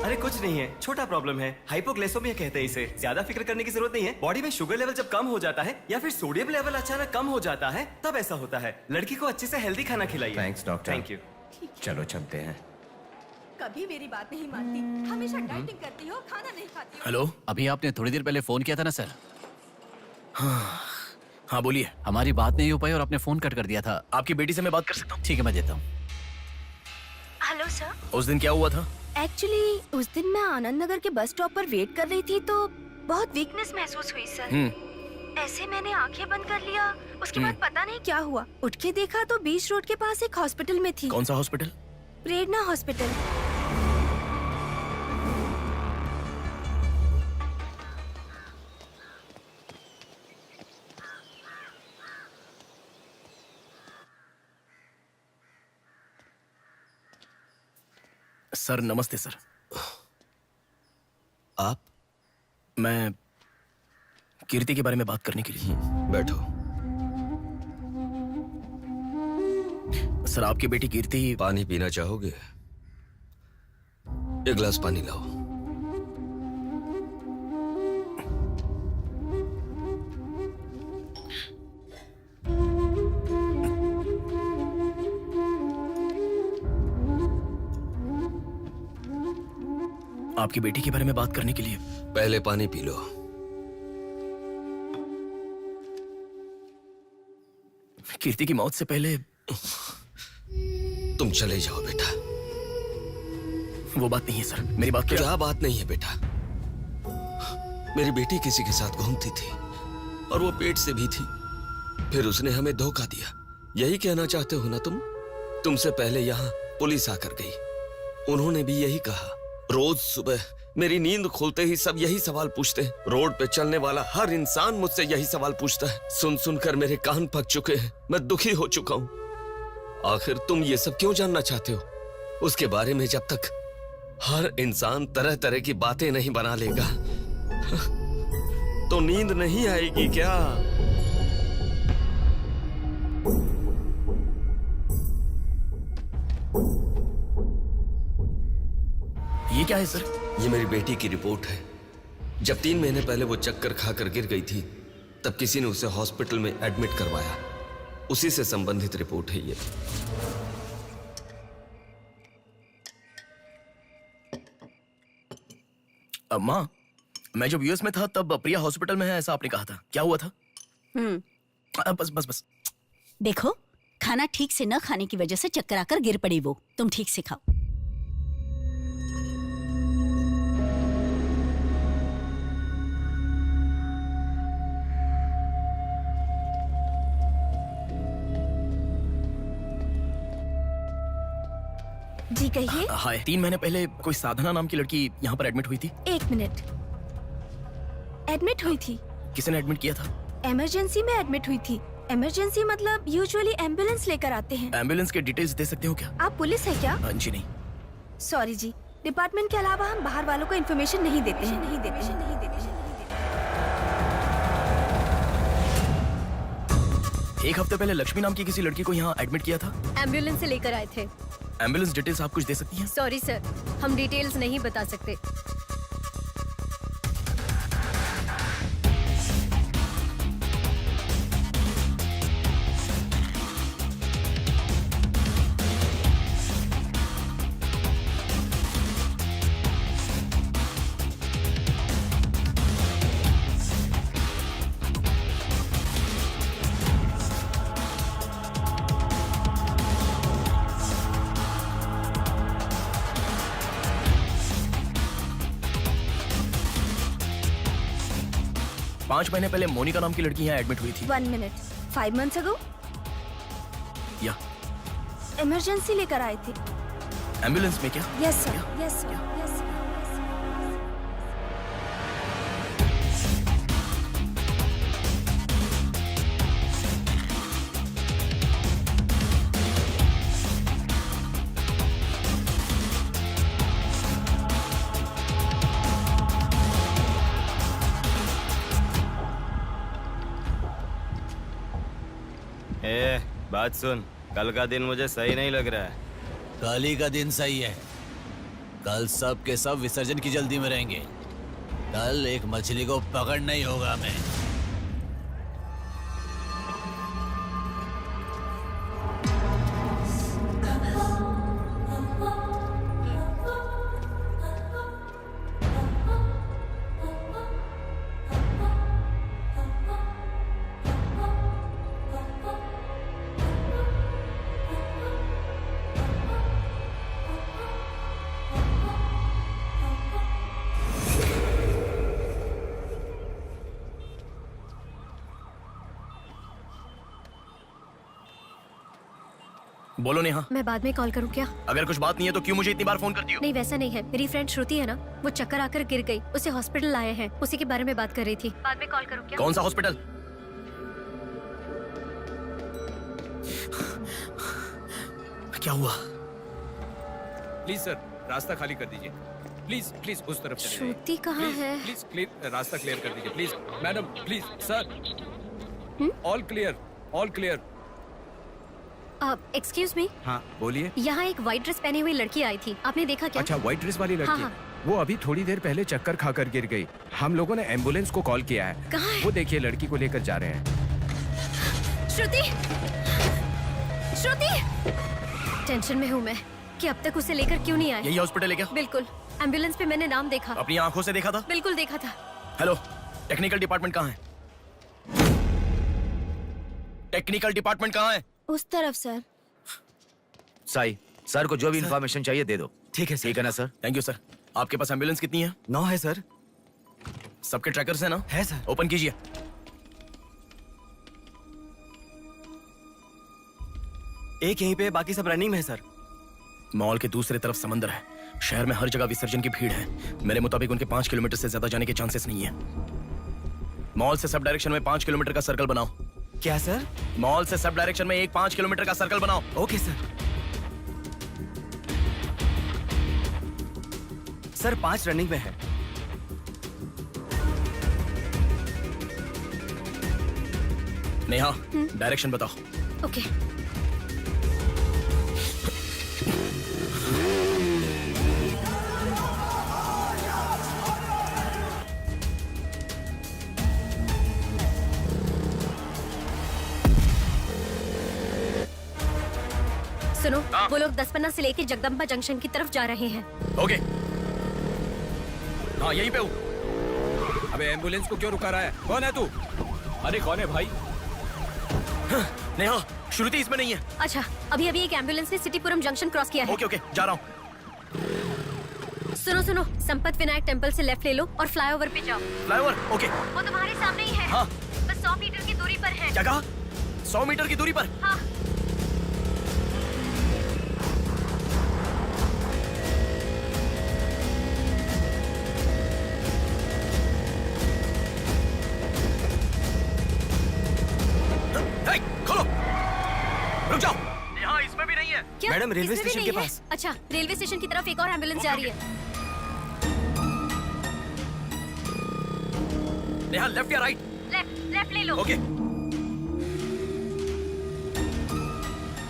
अरे कुछ नहीं है, छोटा प्रॉब्लम है, हाइपोग्लाइसेमिया कहते हैं इसे। ज्यादा फिक्र करने की जरूरत नहीं है। बॉडी में शुगर लेवल जब कम हो जाता है या फिर सोडियम लेवल अचानक कम हो जाता है तब ऐसा होता है। लड़की को अच्छे से हेल्दी खाना खिलाइए। Thanks doctor. Thank you. चलो चलते हैं। कभी मेरी बात नहीं मानती, हमेशा डाइटिंग करती हो, खाना नहीं खाती हो। हेलो, अभी आपने थोड़ी देर पहले फोन किया था ना सर? हाँ बोलिए। हमारी बात नहीं हो पाई और आपने फोन कट कर दिया था। आपकी बेटी से मैं बात कर सकता हूँ? ठीक है, मैं देता हूँ। Hello sir. उस दिन क्या हुआ था? एक्चुअली उस दिन मैं आनंद नगर के बस स्टॉप पर वेट कर रही थी तो बहुत वीकनेस महसूस हुई सर। ऐसे मैंने आंखें बंद कर लिया। उसके बाद पता नहीं क्या हुआ, उठ के देखा तो बीच रोड के पास एक हॉस्पिटल में थी। कौन सा हॉस्पिटल? प्रेरणा हॉस्पिटल। सर नमस्ते सर। आप? मैं कीर्ति के बारे में बात करने के लिए। बैठो। सर आपकी बेटी कीर्ति। पानी पीना चाहोगे? एक गिलास पानी लाओ। आपकी बेटी के बारे में बात करने के लिए। पहले पानी पी लो। कीर्ति की मौत से पहले। तुम चले जाओ बेटा। वो बात नहीं है सर, मेरी बात क्या बात नहीं है बेटा? मेरी बेटी किसी के साथ घूमती थी और वो पेट से भी थी, फिर उसने हमें धोखा दिया। यही कहना चाहते हो ना तुम? तुमसे पहले यहाँ पुलिस आकर गई, उन्होंने भी यही कहा। रोज सुबह मेरी नींद खुलते ही सब यही सवाल पूछते हैं। रोड पे चलने वाला हर इंसान मुझसे यही सवाल पूछता है। सुन सुनकर मेरे कान पक चुके हैं, मैं दुखी हो चुका हूँ। आखिर तुम ये सब क्यों जानना चाहते हो? उसके बारे में जब तक हर इंसान तरह तरह की बातें नहीं बना लेगा तो नींद नहीं आएगी क्या? ये क्या है सर? ये मेरी बेटी की रिपोर्ट है। जब 3 महीने पहले वो चक्कर खाकर गिर गई थी तब किसी ने उसे हॉस्पिटल में एडमिट करवाया। उसी से संबंधित रिपोर्ट है ये। माँ, मैं जब यूएस में था तब प्रिया हॉस्पिटल में है ऐसा आपने कहा था। क्या हुआ था? बस बस बस। देखो, खाना ठीक से न खाने की वजह से चक्कर आकर गिर पड़ी वो। तुम ठीक से खाओ। जी कहिए। हाय। 3 महीने पहले कोई साधना नाम की लड़की यहाँ पर एडमिट हुई थी। 1 मिनट। एडमिट हुई थी? किसने एडमिट किया था? इमरजेंसी में एडमिट हुई थी। इमरजेंसी मतलब यूजुअली एम्बुलेंस लेकर आते हैं। एम्बुलेंस के डिटेल्स दे सकते हो क्या? आप पुलिस है क्या? जी नहीं। सॉरी जी, डिपार्टमेंट के अलावा हम बाहर वालों को इन्फॉर्मेशन नहीं देते हैं। नहीं देते हैं, नहीं देते हैं। 1 हफ्ते पहले लक्ष्मी नाम की किसी लड़की को यहाँ एडमिट किया था। एम्बुलेंस से लेकर आए थे। एम्बुलेंस डिटेल्स आप कुछ दे सकती हैं? सॉरी सर, हम डिटेल्स नहीं बता सकते। पाँच महीने पहले मोनिका नाम की लड़की यहाँ एडमिट हुई थी। 1 मिनट। 5 months ago? या इमरजेंसी लेकर आए थे। एम्बुलेंस में क्या? Yes sir, yes sir, yes sir. बात सुन, कल का दिन मुझे सही नहीं लग रहा है। कल ही का दिन सही है, कल सब के सब विसर्जन की जल्दी में रहेंगे। कल एक मछली को पकड़ना ही होगा हमें। बोलो नेहा। मैं बाद में कॉल करूं क्या? अगर कुछ बात नहीं है तो क्यों मुझे इतनी बार फोन करती हो? नहीं वैसा नहीं है, मेरी फ्रेंड श्रुति है ना, वो चक्कर आकर गिर गई, उसे हॉस्पिटल लाए हैं, उसी के बारे में बात कर रही थी। बाद में कॉल करूं क्या? कौन सा हॉस्पिटल? क्या हुआ? प्लीज सर, रास्ता खाली कर दीजिए। प्लीज प्लीज उस तरफ चले जाइए। श्रुति कहाँ है? प्लीज क्लियर, रास्ता क्लियर कर दीजिए please. Madam please sir, all clear, all clear. Excuse me, हाँ बोलिए। यहाँ एक व्हाइट ड्रेस पहनी हुई लड़की आई थी, आपने देखा क्या? अच्छा, व्हाइट ड्रेस वाली लड़की? हाँ। वो अभी थोड़ी देर पहले चक्कर खाकर गिर गई। हम लोगों ने एम्बुलेंस को कॉल किया है। कहाँ है? वो देखिए लड़की को लेकर जा रहे हैं। श्रुति, श्रुति! टेंशन में हूँ मैं कि अब तक उसे लेकर क्यों नहीं आए। यही हॉस्पिटल है क्या? बिल्कुल, एम्बुलेंस पे मैंने नाम देखा। अपनी आंखों से देखा था? बिल्कुल देखा था। हेलो, टेक्निकल डिपार्टमेंट कहाँ है? टेक्निकल डिपार्टमेंट कहाँ है? उस तरफ सर। साई, सर को जो भी इंफॉर्मेशन चाहिए दे दो। ठीक है सर। ठीक है ना सर? Thank you sir. आपके पास एम्बुलेंस कितनी है? 9 है सर। सबके ट्रैकर्स है ना? है सर। ओपन कीजिए। एक यहीं पे, बाकी सब रनिंग में है सर। मॉल के दूसरे तरफ समंदर है। शहर में हर जगह विसर्जन की भीड़ है। मेरे मुताबिक उनके 5 किलोमीटर से ज्यादा जाने के चांसेस नहीं है। मॉल से सब डायरेक्शन में 5 किलोमीटर का सर्कल बनाओ। क्या सर? मॉल से सब डायरेक्शन में एक 5 किलोमीटर का सर्कल बनाओ। Okay sir. सर 5 रनिंग में है। नेहा, डायरेक्शन बताओ। ओके। सुनो, वो लोग 10 से लेके जगदम्बा जंक्शन की तरफ जा रहे हैं। ओके। हाँ यहीं पे हूँ। अबे एम्बुलेंस को क्यों रुका रहा है? कौन है तू? अरे कौन है भाई? नेहा, श्रुति इसमें नहीं है। अच्छा, अभी अभी एक एम्बुलेंस ने सिटीपुरम जंक्शन क्रॉस किया है। ओके ओके, जा रहा हूँ। सुनो सुनो, संपत विनायक टेम्पल से लेफ्ट ले लो और फ्लाईओवर पे जाओ। फ्लाईओवर? ओके। वो तुम्हारे सामने ही है। हाँ। बस 100 मीटर की दूरी पर है। क्या कहा? 100 मीटर की दूरी पर? हाँ। खोलो, रुक जाओ। यहाँ इसमें भी नहीं है। क्या? मैडम, रेलवे इसमें भी स्टेशन के नहीं है? पास। अच्छा, रेलवे स्टेशन की तरफ एक और एम्बुलेंस जा रही है। नेहा, लेफ्ट या राइट? लेफ्ट ले लो। ओके।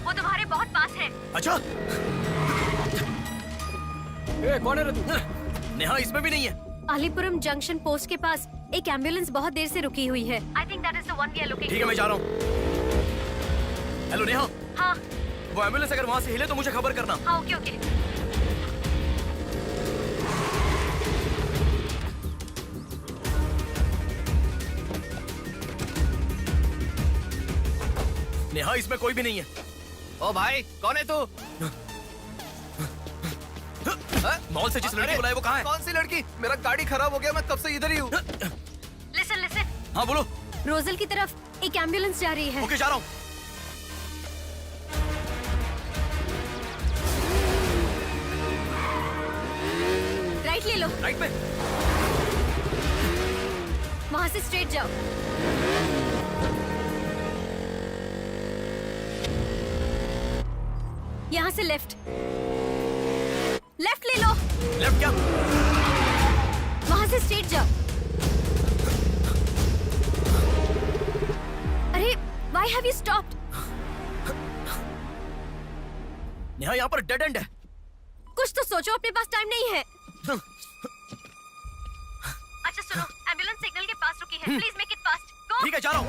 वो तुम्हारे बहुत पास है। अच्छा। कौन है रे तू? नेहा, इसमें भी नहीं है। अलीपुरम जंक्शन पोस्ट के पास एक एम्बुलेंस बहुत देर से रुकी हुई है। I think that is the one we are looking for. ठीक है, मैं जा रहा हूँ। हेलो नेहा। हाँ। वो एम्बुलेंस अगर वहाँ से हिले तो मुझे खबर करना। हाँ, ओके ओके। नेहा, इसमें कोई भी नहीं है। ओ भाई, कौन है तू? मॉल से जिस लड़की को लाया वो कहाँ है? कौन सी लड़की? मेरा गाड़ी खराब हो गया, मैं कब से इधर ही हूँ। लिसन। हाँ बोलो। रोजल की तरफ एक एम्बुलेंस जा रही है। ओके, जा रहा हूँ। राइट ले लो। राइट में? वहाँ से स्ट्रेट जाओ। यहाँ से लेफ्ट ले लो। लेफ्ट क्या? वहाँ से स्ट्रेट जाओ। अरे, why have you stopped? Neha, यहाँ पर डेड एंड है। कुछ कुछ तो सोचो, अपने पास टाइम नहीं है। अच्छा सुनो, एम्बुलेंस सिग्नल के पास रुकी है, प्लीज मेक इट फास्ट। गो। ठीक है, जा रहा हूँ।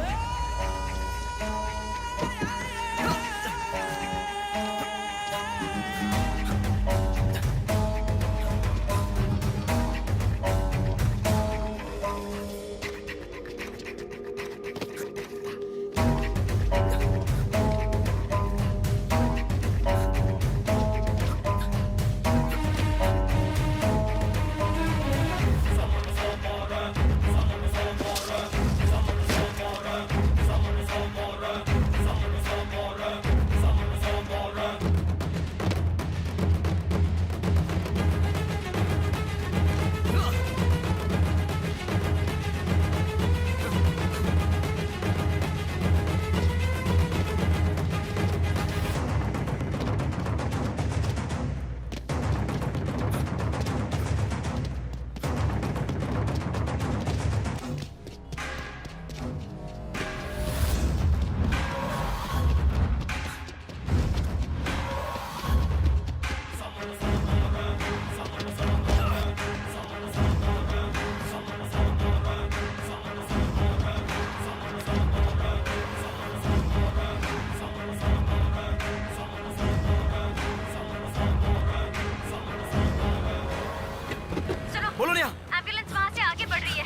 बोलो नेहा। एम्बुलेंस वहाँ से आगे बढ़ रही है।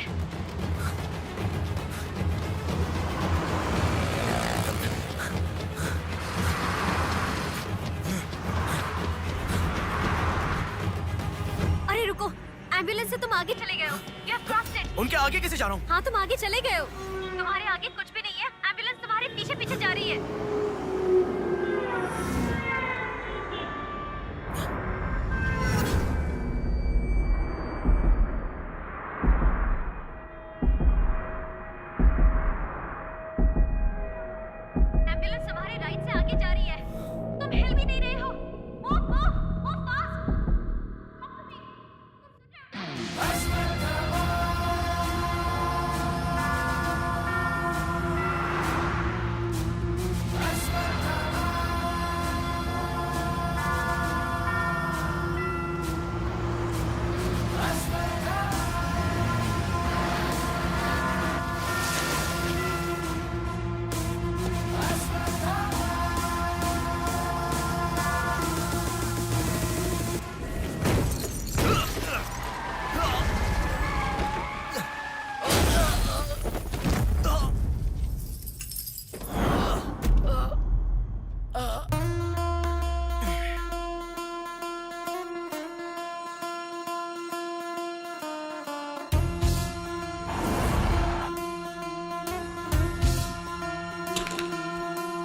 अरे रुको, एम्बुलेंस से तुम आगे चले गए हो। You have crossed it. उनके आगे कैसे जा रहा हूँ? हाँ, तुम आगे चले गए हो। तुम्हारे आगे कुछ भी नहीं है, एम्बुलेंस तुम्हारे पीछे पीछे जा रही है। एम्बुलेंस तुम्हारे राइट से आगे जा रही है, तुम हिल भी नहीं रहे हो। Move, move, move fast.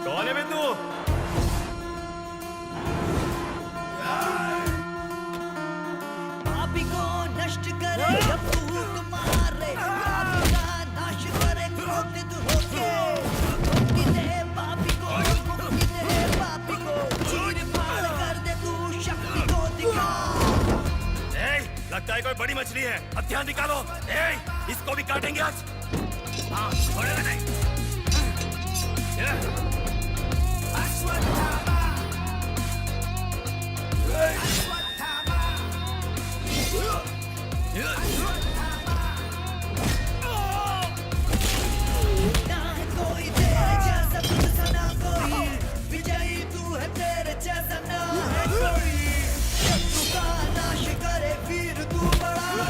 कौन है बिंदु? पापी को नष्ट करे जब फूक मारे, पापी का नाश करे क्रोधित होके। मुक्ति दे पापी को, मुक्ति दे पापी को, चीर फाड़ कर दे तू शक्ति को दिखा। लगता है कोई बड़ी मछली है, हथियार निकालो। इसको भी काटेंगे आज। हाँ, छोड़ेगा नहीं। ना है कोई तेरे जैसा, तुझसा ना कोई, विजयी तू है, तेरे जैसा ना है कोई। शत्रु का नाश करे वीर तू बड़ा,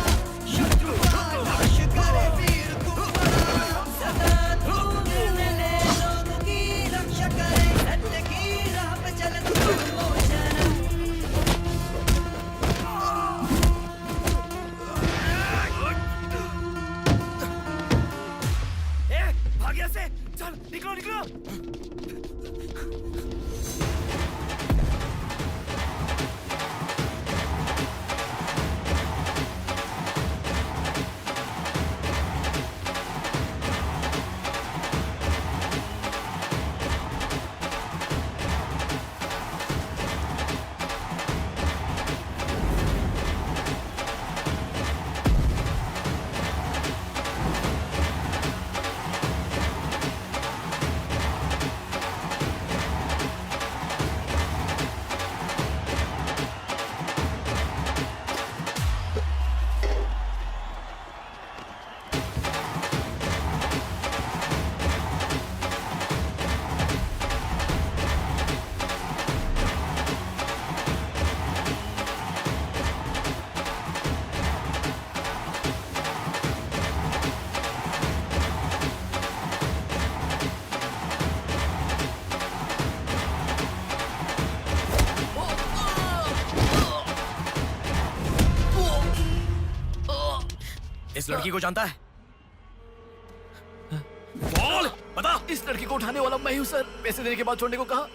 शत्रु का नाश करे वीर तू बड़ा। सदा तू निर्णय ले, लोगों की रक्षा करे, सत्य की राह पे चल तू विमोचन। उस लड़की को जानता है? बोल बता। इस लड़की को उठाने वाला मैं हूँ सर। पैसे देने के बाद छोड़ने को कहा,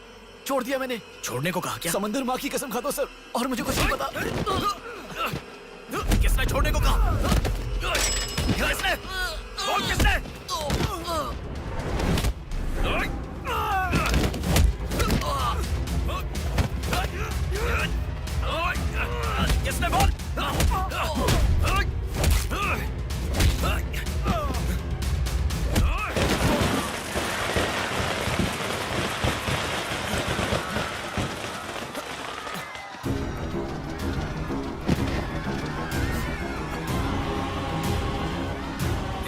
छोड़ दिया मैंने। छोड़ने को कहा क्या? समंदर माँ की कसम खाता हूँ सर, और मुझे कुछ नहीं पता। किसने छोड़ने को कहा? किसने? बोल किसने? किसने? बोल।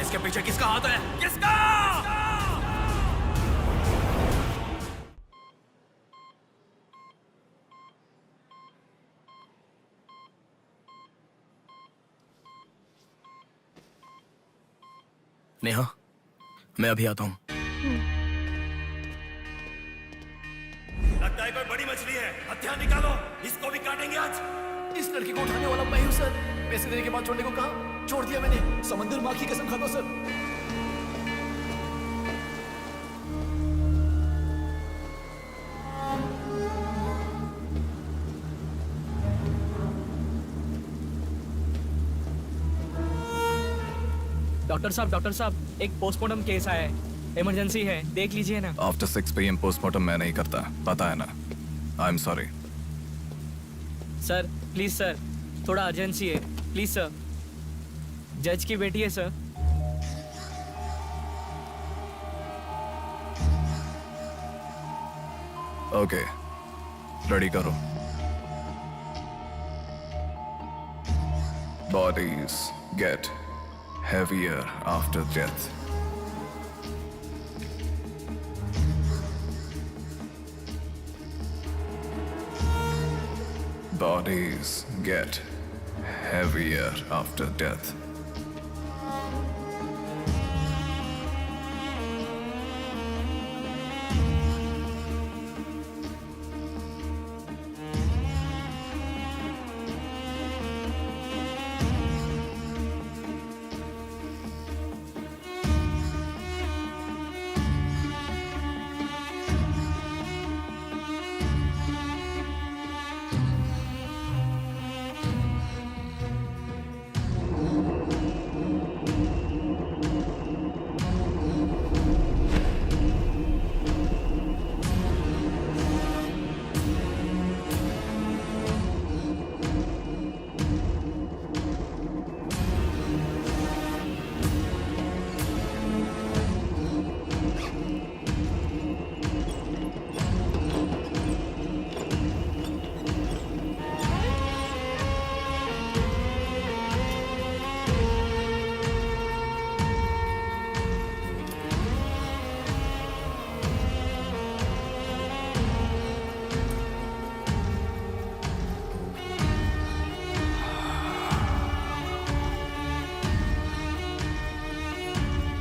इसके पीछे किसका हाथ है? किसका? नेहा, मैं अभी आता हूं। लगता है कोई बड़ी मछली है। हथियार निकालो, इसको भी काटेंगे आज। इस लड़की को उठाने वाला मैं हूँ सर। पैसे देने के बाद छोड़ने को कहा, छोड़ दिया मैंने। समंदर माँ की कसम खाता हूँ सर। डॉक्टर साहब एक पोस्टमार्टम केस आया है, इमरजेंसी है, देख लीजिए ना। आफ्टर 6 PM पोस्टमार्टम मैं नहीं करता, पता है ना। I am sorry. Sir please sir, थोड़ा अर्जेंसी है, प्लीज सर। जज की बेटी है सर। ओके, रेडी करो। Bodies get heavier after death. Bodies get heavier after death.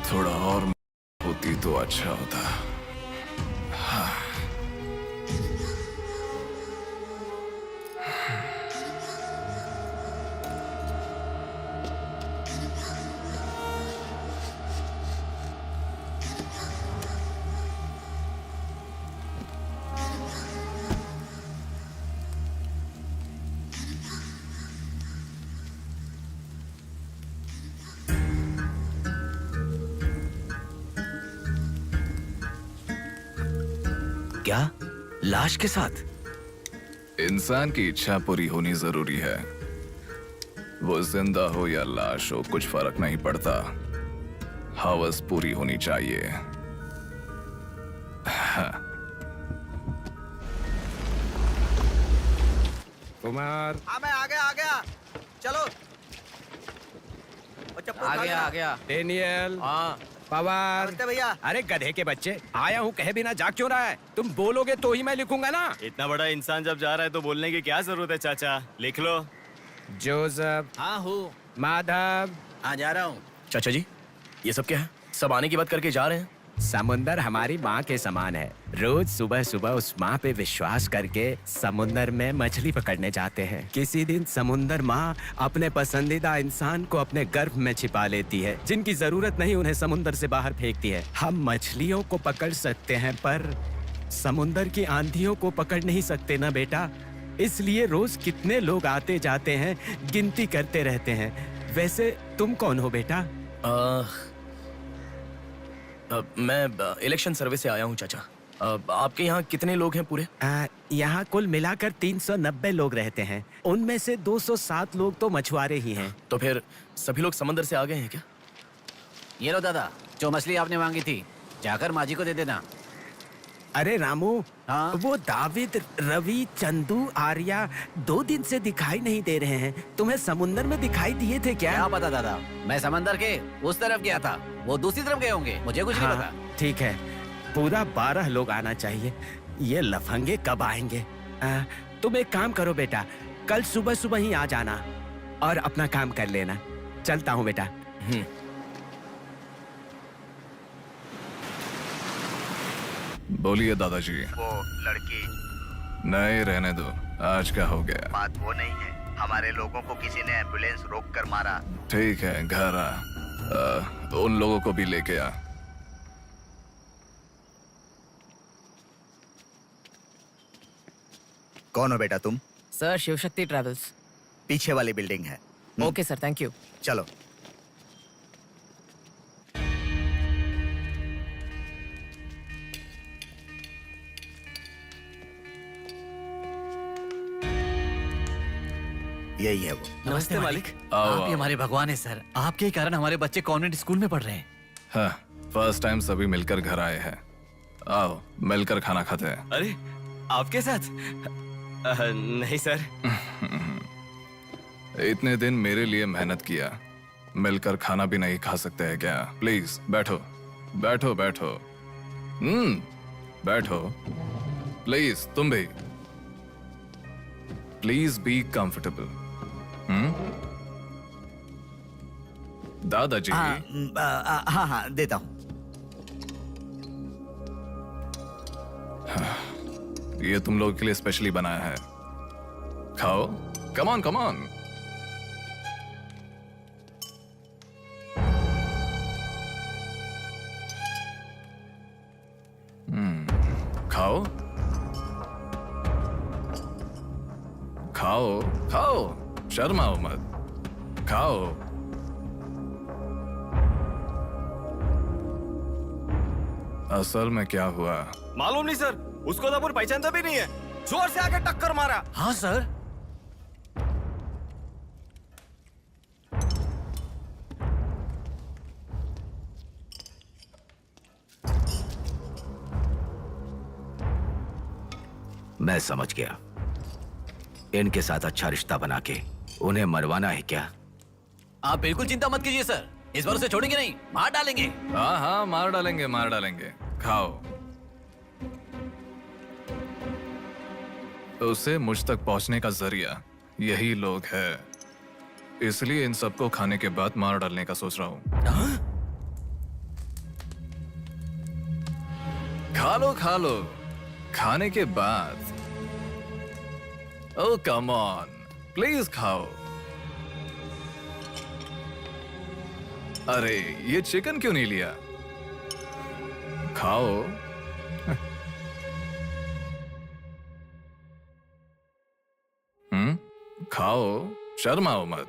थोड़ा और होती तो अच्छा होता। हाँ। क्या? लाश के साथ? इंसान की इच्छा पूरी होनी जरूरी है। वो जिंदा हो या लाश हो, कुछ फर्क नहीं पड़ता। हवस पूरी होनी चाहिए। हाँ। कुमार, हाँ मैं आ गया। चलो। आ गया। डेनियल, हाँ पवार। नमस्ते भैया। अरे गधे के बच्चे, आया हूँ कहे बिना जाग क्यों रहा है? तुम बोलोगे तो ही मैं लिखूंगा ना। इतना बड़ा इंसान जब जा रहा है तो बोलने की क्या जरूरत है चाचा? लिख लो। जोसेफ। हाँ हूँ। माधव। हाँ जा रहा हूँ। चाचा जी, ये सब क्या है? सब आने की बात करके जा रहे हैं। समुंदर हमारी माँ के समान है। रोज सुबह सुबह उस माँ पे विश्वास करके समुंदर में मछली पकड़ने जाते हैं। किसी दिन समुंदर माँ अपने पसंदीदा इंसान को अपने गर्भ में छिपा लेती है। जिनकी जरूरत नहीं उन्हें समुंदर से बाहर फेंकती है। हम मछलियों को पकड़ सकते हैं पर समुंदर की आंधियों को पकड़ नहीं सकते ना बेटा। इसलिए रोज कितने लोग आते जाते हैं, गिनती करते रहते हैं। वैसे तुम कौन हो बेटा? मैं इलेक्शन सर्वे से आया हूँ चाचा। आपके यहाँ कितने लोग हैं पूरे? यहाँ कुल मिलाकर 390 लोग रहते हैं। उनमें से 207 लोग तो मछुआरे ही हैं। तो फिर सभी लोग समंदर से आ गए हैं क्या? ये लो दादा, जो मछली आपने मांगी थी, जाकर माँ जी को दे देना। अरे रामू, वो दाविद, रवि, चंदू, आर्या 2 दिन से दिखाई नहीं दे रहे हैं। तुम्हें समुंदर में दिखाई दिए थे क्या? क्या पता दादा, मैं समंदर के उस तरफ गया था, वो दूसरी तरफ गए होंगे, मुझे कुछ नहीं पता। ठीक है, पूरा 12 लोग आना चाहिए। ये लफंगे कब आएंगे? तुम एक काम करो बेटा, कल सुबह सुबह ही आ जाना और अपना काम कर लेना। चलता हूँ बेटा। बोलिए दादाजी। वो लड़की नहीं, रहने दो। आज क्या हो गया? बात वो नहीं है, हमारे लोगों को किसी ने एम्बुलेंस रोक कर मारा। ठीक है, घर आ। उन लोगों को भी लेके आ। कौन हो बेटा तुम? Sir, Shivshakti travels. पीछे वाली बिल्डिंग है। Okay sir, thank you. चलो। यही है वो। नमस्ते मालिक। आओ, आप ही आओ। हमारे भगवान है सर। आपके ही कारण हमारे बच्चे कॉन्वेंट स्कूल में पढ़ रहे हैं। हाँ, फर्स्ट टाइम सभी मिलकर घर आए हैं। आओ, मिलकर खाना खाते हैं। अरे, आपके साथ? नहीं सर। इतने दिन मेरे लिए मेहनत किया, मिलकर खाना भी नहीं खा सकते हैं क्या? प्लीज बैठो, बैठो, बैठो। बैठो। प्लीज तुम भी। Please be comfortable. दादाजी। हाँ, देता हूँ। ये तुम लोगों के लिए स्पेशली बनाया है। खाओ। Come on, come on. खाओ, खाओ, खाओ। शर्माओ मत, खाओ। असल में क्या हुआ? मालूम नहीं सर, उसको तो पहचानता भी नहीं है। जोर से आके टक्कर मारा। हाँ सर। मैं समझ गया। इनके साथ अच्छा रिश्ता बना के उन्हें मरवाना है क्या? आप बिल्कुल चिंता मत कीजिए सर, इस बार उसे छोड़ेंगे नहीं, मार डालेंगे। हाँ हाँ, मार डालेंगे, मार डालेंगे। खाओ। उसे मुझ तक पहुंचने का जरिया यही लोग है, इसलिए इन सबको खाने के बाद मार डालने का सोच रहा हूं। खा लो, खा लो। खाने के बाद। ओह कम ऑन, प्लीज खाओ। अरे, ये चिकन क्यों नहीं लिया? खाओ। खाओ, शर्माओ मत।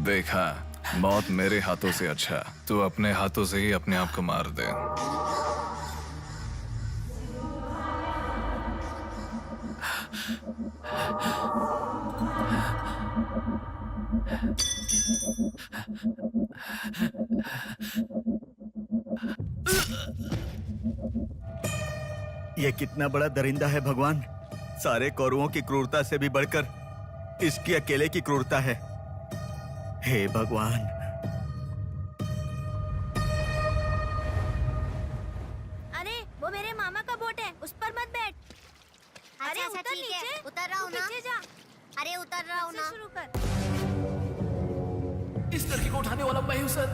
देखा, मौत मेरे हाथों से अच्छा तू अपने हाथों से ही अपने आप को मार दे। ये कितना बड़ा दरिंदा है भगवान। सारे कौरवों की क्रूरता से भी बढ़कर इसकी अकेले की क्रूरता है। हे भगवान। अरे वो मेरे मामा का बोट है, उस पर मत बैठ। अरे उतर नीचे, उतर रहा हूँ ना। पीछे जा। अरे उतर रहा हूँ ना। शुरू कर। इस लड़की को उठाने वाला मैं हूँ सर।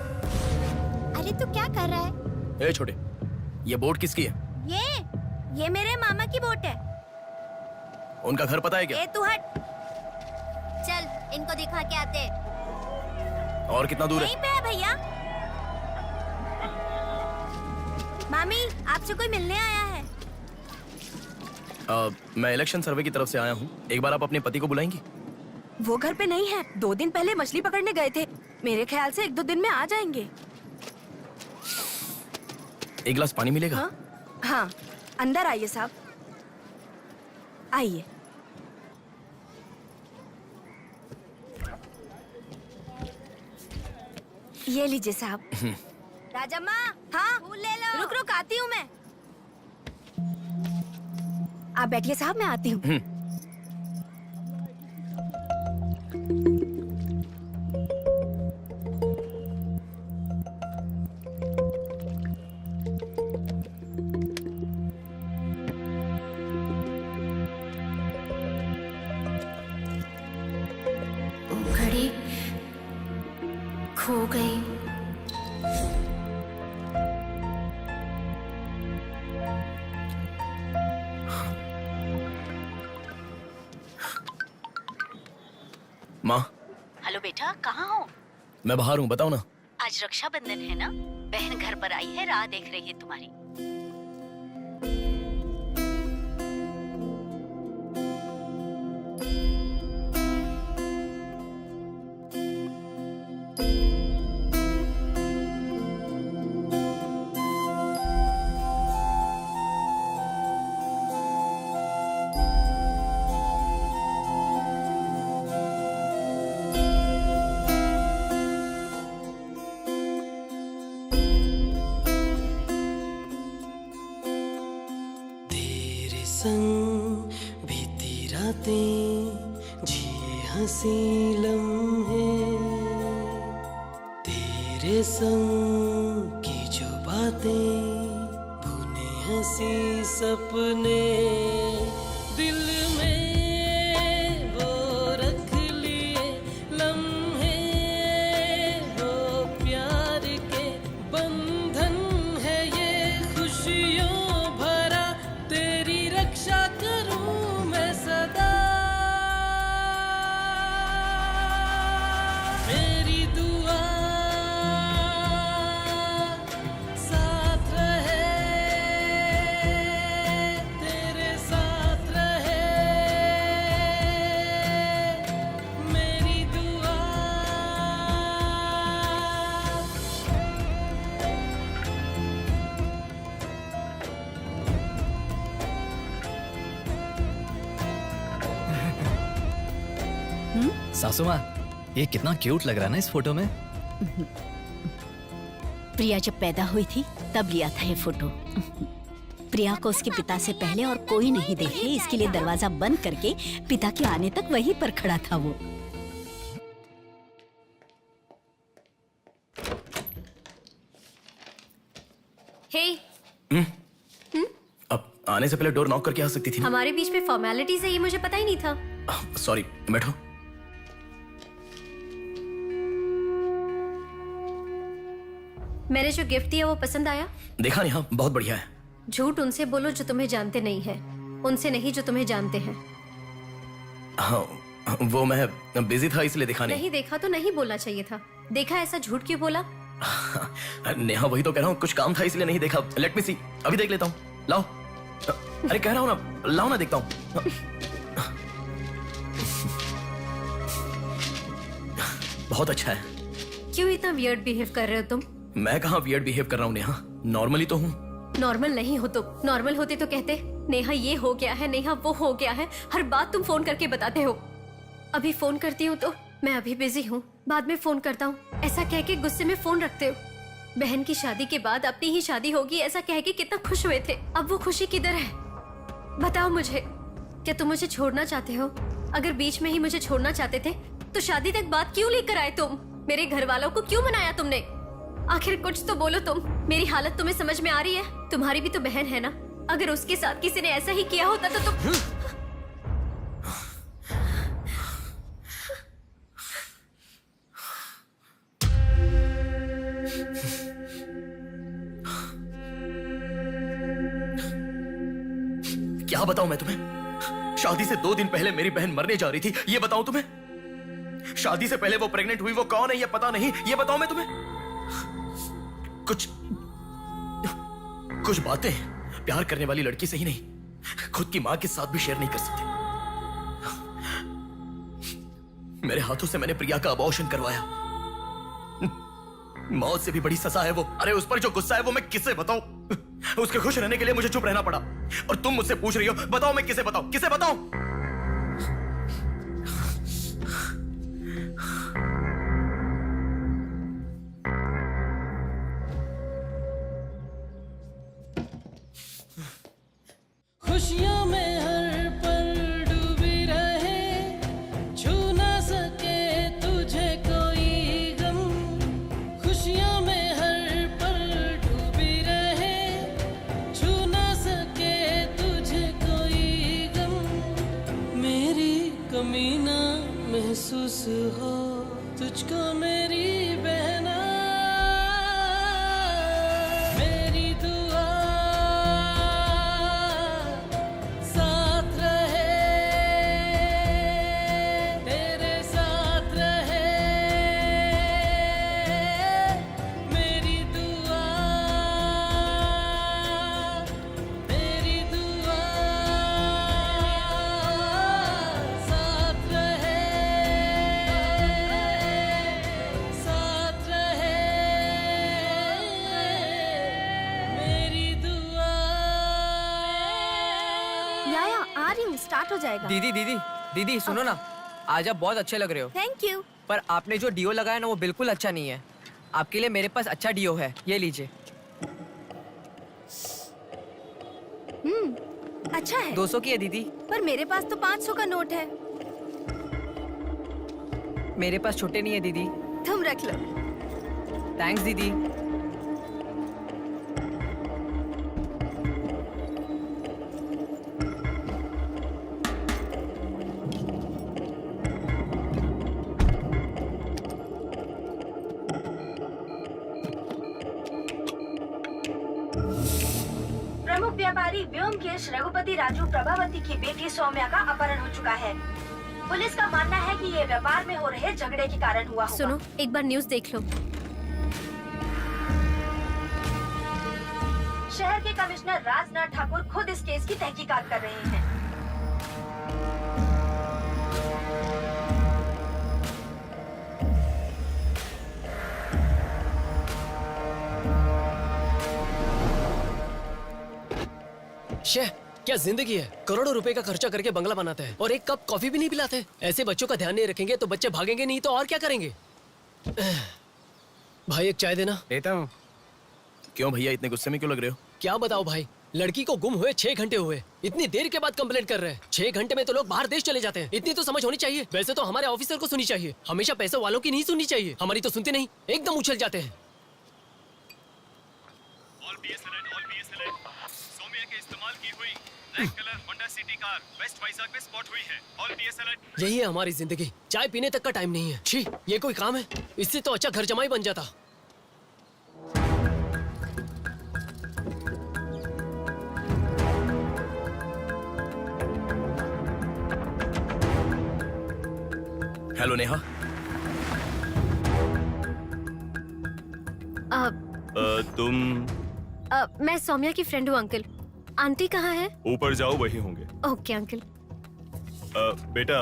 अरे तू क्या कर रहा है? ए छोटे, ये बोट किसकी है? ये मेरे मामा की बोट है। उनका घर पता है क्या? ए तू हट। चल इनको दिखा के आते। और कितना दूर है? यहीं पे है भैया। मामी आपसे कोई मिलने आया है। मैं इलेक्शन सर्वे की तरफ से आया हूँ। एक बार आप अपने पति को बुलाएंगी? वो घर पे नहीं है, 2 दिन पहले मछली पकड़ने गए थे। मेरे ख्याल से 1-2 दिन में आ जाएंगे। एक गिलास पानी मिलेगा? हाँ, अंदर आइए साहब, आइए। ये लीजिए साहब। राजम्मा, हाँ फूल ले लो। रुक रुक आती हूँ मैं। आप बैठिए साहब, मैं आती हूँ। घड़ी खो गई। माँ, हेलो बेटा, कहाँ हो? मैं बाहर हूँ, बताओ ना। आज रक्षाबंधन है ना, बहन घर पर आई है, राह देख रही है तुम्हारी। संग बीती रातें जिए हंसी लम्हे, तेरे संग की जो बातें बुने हंसी सपने, दिल में वो रख लिए लम्हे, वो प्यार के बंधन है ये खुशियों भरा, तेरी रक्षा करूं मैं सदा, मेरी दुआ साथ रहे, तेरे साथ रहे, मेरी दुआ। सासू माँ, ये कितना क्यूट लग रहा है ना इस फोटो में। प्रिया जब पैदा हुई थी तब लिया था ये फोटो। प्रिया को उसके पिता से पहले और कोई नहीं देखे, इसके लिए दरवाजा बंद करके पिता के आने तक वहीं पर खड़ा था वो। हे, अब आने से पहले डोर नॉक करके आ सकती थी ना? हमारे बीच में फॉर्मेलिटीज है, ये मुझे पता ही नहीं था। सॉरी, बैठो। मैंने जो गिफ्ट दिया वो पसंद आया? देखा नहीं? हाँ, बहुत बढ़िया है। झूठ उनसे बोलो जो तुम्हें जानते नहीं है, उनसे नहीं जो तुम्हें जानते हैं। हाँ, वो मैं बिजी था इसलिए देखा नहीं। नहीं देखा तो नहीं बोलना चाहिए था। देखा ऐसा झूठ क्यों बोला? नेहा वही तो कह रहा हूँ, कुछ काम था इसलिए नहीं देखा। लेट मी सी, अभी देख लेता हूँ। लाओ। अरे कह रहा हूँ ना, लाओ ना, देखता हूँ। बहुत अच्छा है। क्यों इतना वियर्ड बिहेव कर रहे हो तुम? मैं कहाँ वियर्ड बिहेव कर रहा हूँ नेहा, नॉर्मली तो हूँ। नॉर्मल नहीं हो तुम। नॉर्मल होते तो कहते नेहा ये हो गया है, नेहा वो हो गया है। हर बात तुम फोन करके बताते हो। अभी फोन करती हूँ तो मैं अभी बिजी हूँ, बाद में फोन करता हूँ, ऐसा कह के गुस्से में फोन रखते हो। बहन की शादी के बाद अपनी ही शादी होगी ऐसा कह के कितना खुश हुए थे, अब वो खुशी किधर है? बताओ मुझे, क्या तुम मुझे छोड़ना चाहते हो? अगर बीच में ही मुझे छोड़ना चाहते थे तो शादी तक बात क्यों लेकर आए तुम? मेरे घर वालों को क्यों मनाया तुमने? आखिर कुछ तो बोलो तुम। मेरी हालत तुम्हें समझ में आ रही है? तुम्हारी भी तो बहन है ना, अगर उसके साथ किसी ने ऐसा ही किया होता तो तुम क्या बताऊं मैं तुम्हें? शादी से 2 दिन पहले मेरी बहन मरने जा रही थी, ये बताऊं तुम्हें? शादी से पहले वो प्रेग्नेंट हुई, वो कौन है ये पता नहीं, ये बताऊं मैं तुम्हें? कुछ बातें प्यार करने वाली लड़की से ही नहीं, खुद की मां के साथ भी शेयर नहीं कर सकती। मेरे हाथों से मैंने प्रिया का अबॉर्शन करवाया। मौत से भी बड़ी सजा है वो। अरे उस पर जो गुस्सा है वो मैं किसे बताऊं? उसके खुश रहने के लिए मुझे चुप रहना पड़ा। और तुम मुझसे पूछ रही हो, बताओ मैं किसे बताऊं, किसे बताऊं? खुशियों में हर पल डूबी रहे, छू ना सके तुझे कोई गम। खुशियों में हर पल डूबी रहे, छू ना सके तुझे कोई गम। मेरी कमी ना महसूस हो तुझको मेरी बहना। मेरी दुआ साथ रहे, तेरे साथ रहे। मेरी दुआ, मेरी दुआ साथ रहे, साथ रहे। मेरी दुआ। याया आ रही हूँ, स्टार्ट हो जाएगा। दीदी दीदी दीदी सुनो ना, आज आप बहुत अच्छे लग रहे हो। Thank you. पर आपने जो डीओ लगाया ना वो बिल्कुल अच्छा नहीं है। आपके लिए मेरे पास अच्छा डीओ है, ये लीजिए। अच्छा है। 200 की है दीदी। पर मेरे पास तो 500 का नोट है। मेरे पास छोटे नहीं है दीदी। तुम रख लो। थैंक्स दीदी। प्रमुख व्यापारी व्योमकेश रघुपति राजू प्रभावती की बेटी सौम्या का अपहरण हो चुका है। पुलिस का मानना है कि ये व्यापार में हो रहे झगड़े के कारण हुआ होगा। सुनो, एक बार न्यूज़ देख लो। शहर के कमिश्नर राजनाथ ठाकुर खुद इस केस की तहकीकात कर रहे हैं। शे, क्या जिंदगी है। करोड़ों रुपए का खर्चा करके बंगला बनाते हैं और एक कप कॉफी भी नहीं पिलाते। ऐसे बच्चों का ध्यान नहीं रखेंगे तो बच्चे भागेंगे नहीं तो और क्या करेंगे। भाई एक चाय देना। देता हूँ। क्यों भैया इतने गुस्से में क्यों लग रहे हो? क्या बताओ भाई, लड़की को गुम हुए 6 घंटे हुए, इतनी देर के बाद कंप्लेंट कर रहे हैं। 6 घंटे में तो लोग बाहर देश चले जाते हैं। इतनी तो समझ होनी चाहिए। वैसे तो हमारे ऑफिसर को सुनी चाहिए, हमेशा पैसे वालों की नहीं सुननी चाहिए। हमारी तो सुनते नहीं, एकदम उछल जाते हैं। सौम्या के इस्तेमाल की हुई black colour Honda City car west Vizag में स्पॉट हुई है। All PS alert. यही है हमारी जिंदगी, चाय पीने तक का टाइम नहीं है। छी, ये कोई काम है? इससे तो अच्छा घर जमाई बन जाता। हेलो नेहा। तुम मैं सौम्या की फ्रेंड हूँ अंकल। आंटी कहाँ है? ऊपर जाओ, वही होंगे। Okay uncle. बेटा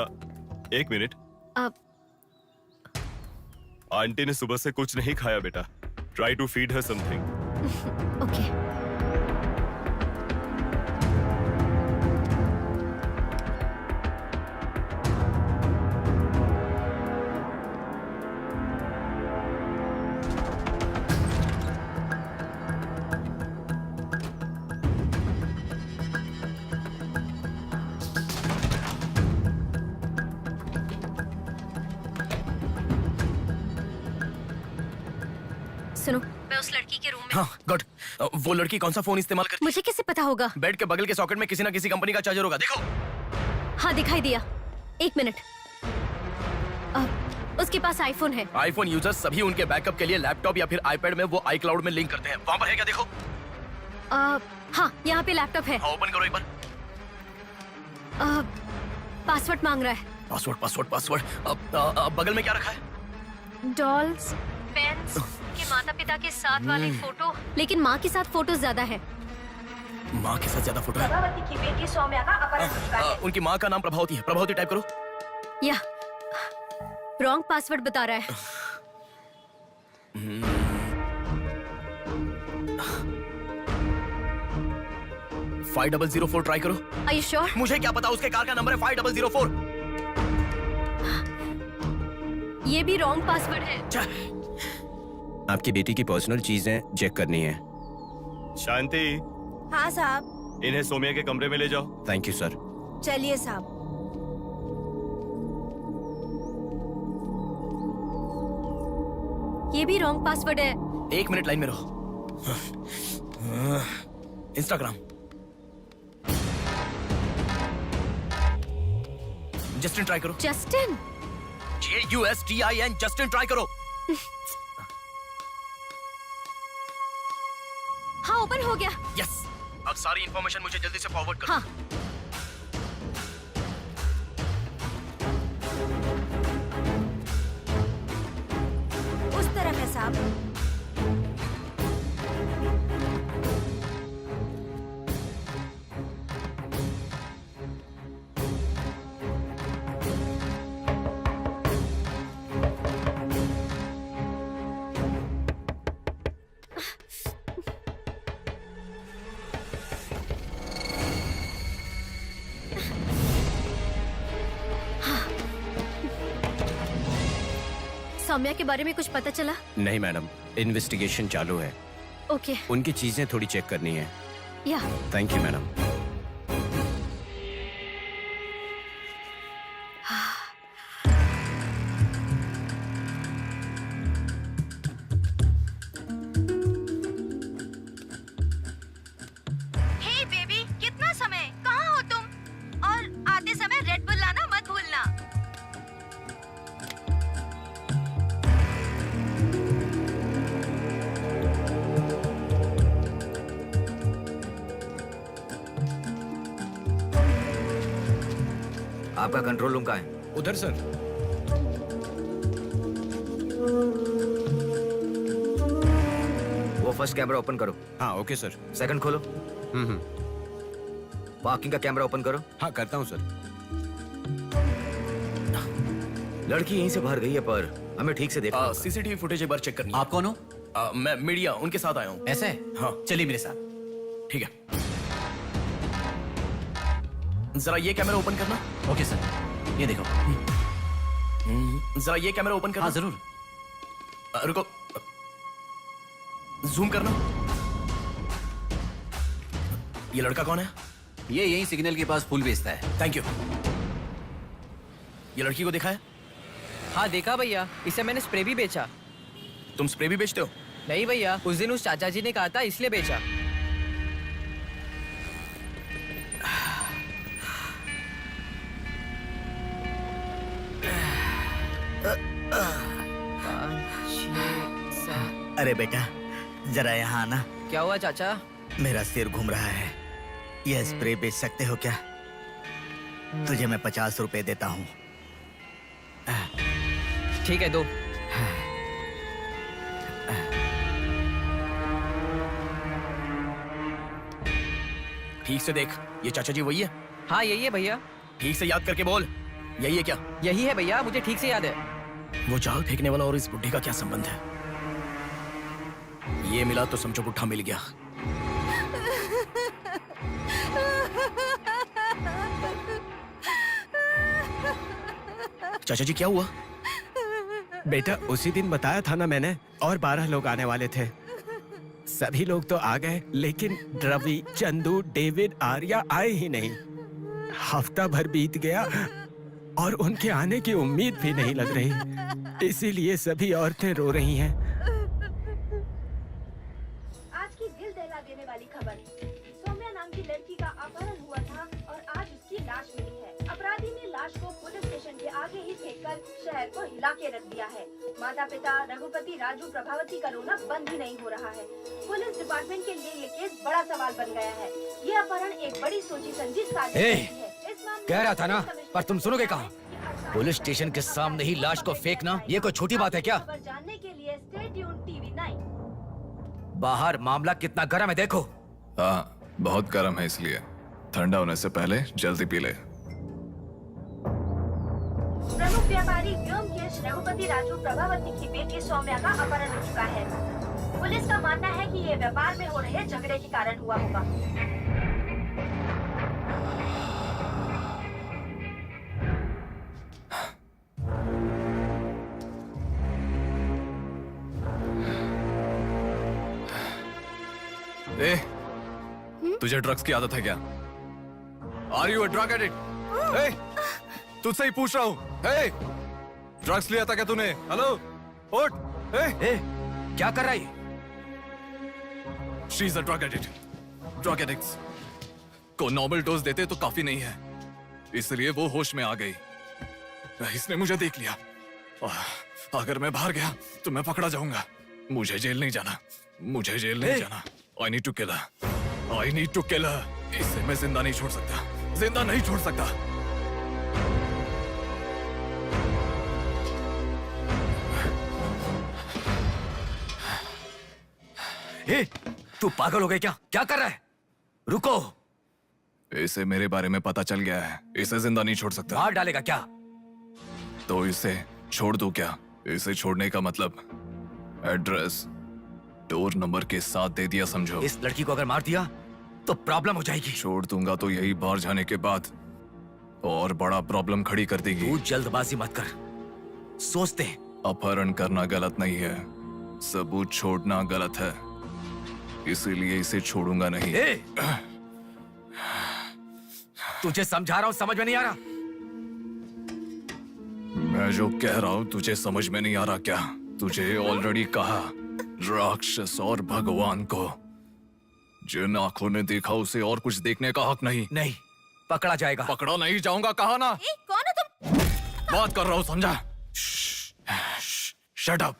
एक मिनट। आंटी ने सुबह से कुछ नहीं खाया बेटा। Try to feed her something. Okay. सुनो, मैं उस लड़की के रूम में। हाँ गुड। वो लड़की कौन सा फोन इस्तेमाल करती है? मुझे कैसे पता होगा? बेड के बगल के सॉकेट में किसी ना किसी कंपनी का चार्जर होगा, देखो। हाँ दिखाई दिया। एक मिनट। उसके पास आईफोन है। आईफोन यूजर्स सभी उनके बैकअप के लिए लैपटॉप या फिर आईपैड में वो iCloud में लिंक करते हैं। वहाँ पर है क्या, देखो। हाँ यहाँ पे लैपटॉप है। ओपन करो एक बार। पासवर्ड मांग रहा है। Password password password. अब बगल में क्या रखा है? डॉल्स, पेन्स के माता पिता के साथ वाली फोटो, लेकिन माँ के साथ फोटो ज्यादा है। माँ के साथ ज्यादा फोटो है। प्रभावती की बेटी सौम्या का अपहरण हो चुका है। उनकी माँ का नाम प्रभावती है। प्रभावती टाइप करो। या रॉन्ग पासवर्ड बता रहा है। 5004 ट्राई करो। Are you sure? मुझे क्या पता, उसके कार का नंबर है 5004। ये भी रॉन्ग पासवर्ड है। आपकी बेटी की पर्सनल चीजें चेक करनी है। शांति, हाँ साहब। इन्हें सोमिया के कमरे में ले जाओ। Thank you sir. चलिए साहब। ये भी रॉन्ग पासवर्ड है। 1 मिनट लाइन में रहो। इंस्टाग्राम। जस्टिन ट्राई करो। जस्टिन? JUSTIN जस्टिन ट्राई करो। हाँ ओपन हो गया। यस। अब सारी इंफॉर्मेशन मुझे जल्दी से फॉरवर्ड करो। हाँ। उस तरफ है साहब। सौम्या के बारे में कुछ पता चला? नहीं मैडम, इन्वेस्टिगेशन चालू है। ओके। उनकी चीजें थोड़ी चेक करनी है। या thank you madam. Hey baby, कितना समय? कहाँ हो तुम? और आते समय रेड बुल लाना मत भूलना। आपका कंट्रोल रूम कहाँ है? उधर सर। वो फर्स्ट कैमरा ओपन करो। हाँ ओके सर। सेकंड खोलो। पार्किंग का कैमरा ओपन करो। हाँ करता हूँ सर। लड़की यहीं से बाहर गई है, पर हमें ठीक से देखना। सीसीटीवी फुटेज एक बार चेक करनी है। आप कौन हो? मैं मीडिया, उनके साथ आया हूँ। ऐसे? हाँ चलिए मेरे साथ। ठीक है। जरा ये कैमरा ओपन करना। ओके सर, ये देखो। जरा ये कैमरा ओपन करना। हाँ जरूर। रुको, जूम करना। ये लड़का कौन है? ये यही सिग्नल के पास फूल बेचता है। Thank you. ये लड़की को देखा है? हाँ देखा भैया, इसे मैंने स्प्रे भी बेचा। तुम स्प्रे भी बेचते हो? नहीं भैया, उस दिन उस चाचा जी ने कहा था इसलिए बेचा। अरे बेटा, जरा यहाँ आना। क्या हुआ चाचा? मेरा सिर घूम रहा है। यह स्प्रे बेच सकते हो क्या? तुझे मैं 50 रुपए देता हूँ। ठीक है, दो। ठीक से देख, ये चाचा जी वही है? हाँ यही है भैया। ठीक से याद करके बोल, यही है क्या? यही है भैया, मुझे ठीक से याद है। वो जाल फेंकने वाला और इस बुड्ढे का क्या संबंध है? ये मिला तो समझो बुड्ढा मिल गया। चाचा जी क्या हुआ? बेटा उसी दिन बताया था ना मैंने, और 12 लोग आने वाले थे। सभी लोग तो आ गए, लेकिन रवि, चंदू, डेविड, आर्या आए ही नहीं। हफ्ता भर बीत गया और उनके आने की उम्मीद भी नहीं लग रही। इसीलिए सभी औरतें रो रही हैं। आज की दिल दहला देने वाली खबर, सौम्या नाम की लड़की का अपहरण हुआ था और आज उसकी लाश मिली है। अपराधी ने लाश को पुलिस स्टेशन के आगे ही फेंककर शहर को हिला के रख दिया है। माता पिता रघुपति, राजू, प्रभावती का रोना बंद ही नहीं हो रहा है। पुलिस डिपार्टमेंट के लिए ये केस बड़ा सवाल बन गया है। ये अपहरण एक बड़ी सोची समझी साजिश है। कह रहा था ना, पर तुम सुनोगे कहाँ? पुलिस स्टेशन के सामने ही लाश को फेंकना ये कोई छोटी बात है क्या? जानने के लिए स्टे ट्यून्ड टीवी 9। बाहर मामला कितना गर्म है देखो। हाँ बहुत गर्म है, इसलिए ठंडा होने से पहले जल्दी पी ले। प्रमुख व्यापारी व्योमकेश रघुपति राजू प्रभावती की बेटी सौम्या का अपहरण हो चुका है। पुलिस का मानना है कि ये व्यापार में हो रहे झगड़े के कारण हुआ होगा। ए, तुझे ड्रग्स की आदत है क्या? Are you a drug addict? तुझसे ही पूछ रहा हूँ। ड्रग्स लिया था क्या तूने? हेलो, उठ। क्या कर रहा है? She is a drug addict. Drug addicts को नॉर्मल डोज देते तो काफी नहीं है, इसलिए वो होश में आ गई। इसने मुझे देख लिया। अगर मैं बाहर गया तो मैं पकड़ा जाऊंगा। मुझे जेल नहीं जाना, मुझे जेल नहीं जाना। I need to kill her. I need to kill her. इसे मैं जिंदा नहीं छोड़ सकता, जिंदा नहीं छोड़ सकता। तू पागल हो गया क्या? क्या कर रहा है? रुको। इसे मेरे बारे में पता चल गया है, इसे जिंदा नहीं छोड़ सकता। मार डालेगा क्या? तो इसे छोड़ दूं क्या? इसे छोड़ने का मतलब एड्रेस डोर नंबर के साथ दे दिया समझो। इस लड़की को अगर मार दिया तो प्रॉब्लम हो जाएगी। छोड़ दूंगा तो यही बाहर जाने के बाद और बड़ा प्रॉब्लम खड़ी कर देगी। तू जल्दबाजी मत कर, सोचते हैं। अपहरण करना गलत नहीं है, सबूत छोड़ना गलत है, इसीलिए इसे छोड़ूंगा नहीं। तुझे समझा रहा हूं, समझ में नहीं आ रहा? मैं जो कह रहा हूं तुझे समझ में नहीं आ रहा क्या? तुझे ऑलरेडी कहा, राक्षस और भगवान को जिन आंखों ने देखा उसे और कुछ देखने का हक नहीं। नहीं, पकड़ा जाएगा। पकड़ा नहीं जाऊंगा, कहा ना। कौन हो तुम? बात कर रहा हूं, समझा? Shut up.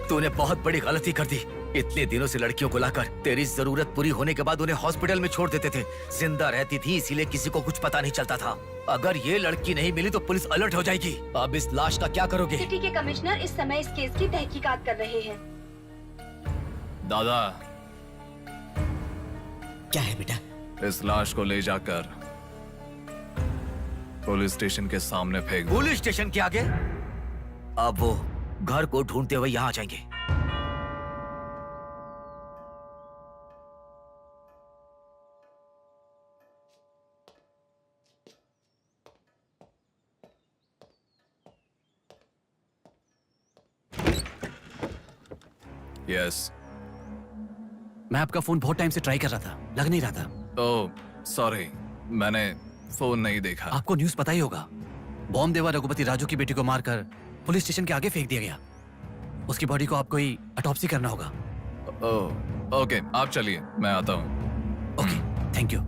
तूने बहुत बड़ी गलती कर दी। इतने दिनों से लड़कियों को लाकर तेरी जरूरत पूरी होने के बाद उन्हें हॉस्पिटल में छोड़ देते थे। जिंदा रहती थी इसीलिए किसी को कुछ पता नहीं चलता था। अगर ये लड़की नहीं मिली तो पुलिस अलर्ट हो जाएगी। अब इस लाश का क्या करोगे? सिटी के कमिश्नर इस समय इस केस की तहकीकात कर रहे हैं। दादा, क्या है बेटा? इस लाश को ले जाकर पुलिस स्टेशन के सामने फेंक दो। पुलिस स्टेशन के आगे? अब वो घर को ढूंढते हुए यहाँ आ जाएंगे। यस। मैं आपका फोन बहुत टाइम से ट्राई कर रहा था, लग नहीं रहा था। ओह सॉरी, मैंने फोन नहीं देखा। आपको न्यूज़ पता ही होगा, बॉम्ब देवा रघुपति राजू की बेटी को मारकर पुलिस स्टेशन के आगे फेंक दिया गया। उसकी बॉडी को आपको ही ऑटोप्सी करना होगा। ओके, आप चलिए, मैं आता हूँ। Okay, thank you.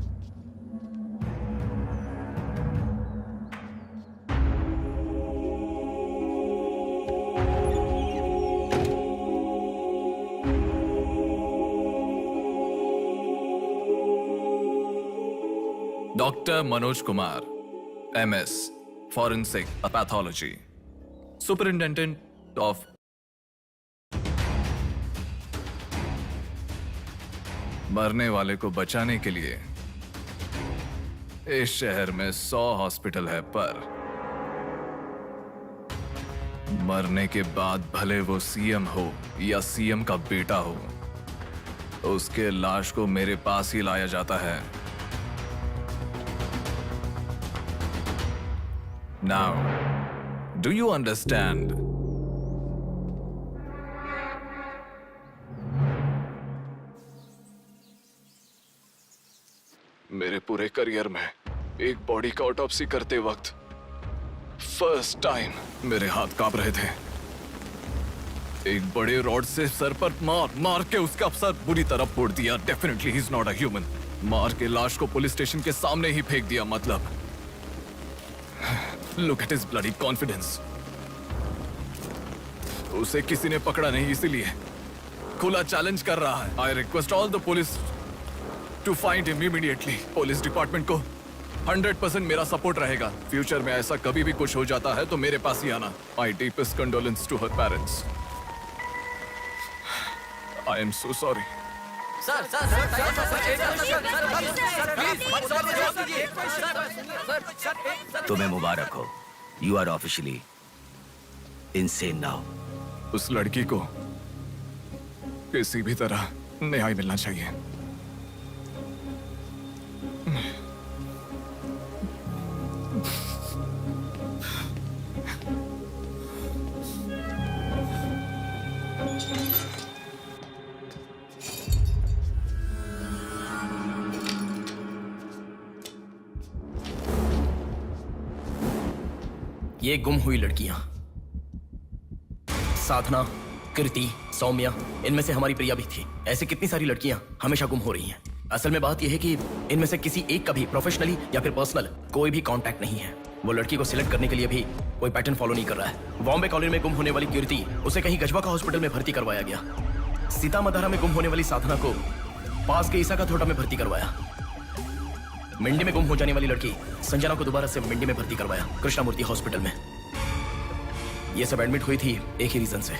Doctor Manoj Kumar, MS, forensic pathology, superintendent of मरने वाले को बचाने के लिए इस शहर में 100 हॉस्पिटल है, पर मरने के बाद भले वो सीएम हो या सीएम का बेटा हो, उसके लाश को मेरे पास ही लाया जाता है। Now, do you understand? मेरे पूरे करियर में एक बॉडी का ऑटोप्सी करते वक्त फर्स्ट टाइम मेरे हाथ कांप रहे थे। एक बड़े रॉड से सर पर मार के उसका सर बुरी तरह फोड़ दिया। Definitely he is not a human. मार के लाश को पुलिस स्टेशन के सामने ही फेंक दिया। मतलब Look at his bloody confidence. उसे किसी ने पकड़ा नहीं, इसीलिए खुला चैलेंज कर रहा है। I request all the police to find him immediately. Police department को 100% मेरा सपोर्ट रहेगा। फ्यूचर में ऐसा कभी भी कुछ हो जाता है तो मेरे पास ही आना। My deepest condolence to her parents. I am so sorry. तुम्हें मुबारक हो। You are officially insane now. उस लड़की को किसी भी तरह न्याय मिलना चाहिए। ये गुम हुई लड़कियां साधना, कृति, सौम्या, इनमें से हमारी प्रिया भी थी। ऐसी कितनी सारी लड़कियां हमेशा गुम हो रही हैं। असल में बात यह है कि इनमें से किसी एक का भी प्रोफेशनली या फिर पर्सनल कोई भी कांटेक्ट नहीं है। वो लड़की को सिलेक्ट करने के लिए भी कोई पैटर्न फॉलो नहीं कर रहा है। बॉम्बे कॉलोनी में गुम होने वाली कीर्ति, उसे कहीं गजवा का हॉस्पिटल में भर्ती करवाया गया। सीतामढ़ी में गुम होने वाली साधना को पास के ईसा का थोड़ा में भर्ती करवाया। मिंडी में गुम हो जाने वाली लड़की संजना को दोबारा से मिंडी में भर्ती करवाया, कृष्णामूर्ति हॉस्पिटल में। ये सब एडमिट हुई थी एक ही रीजन से,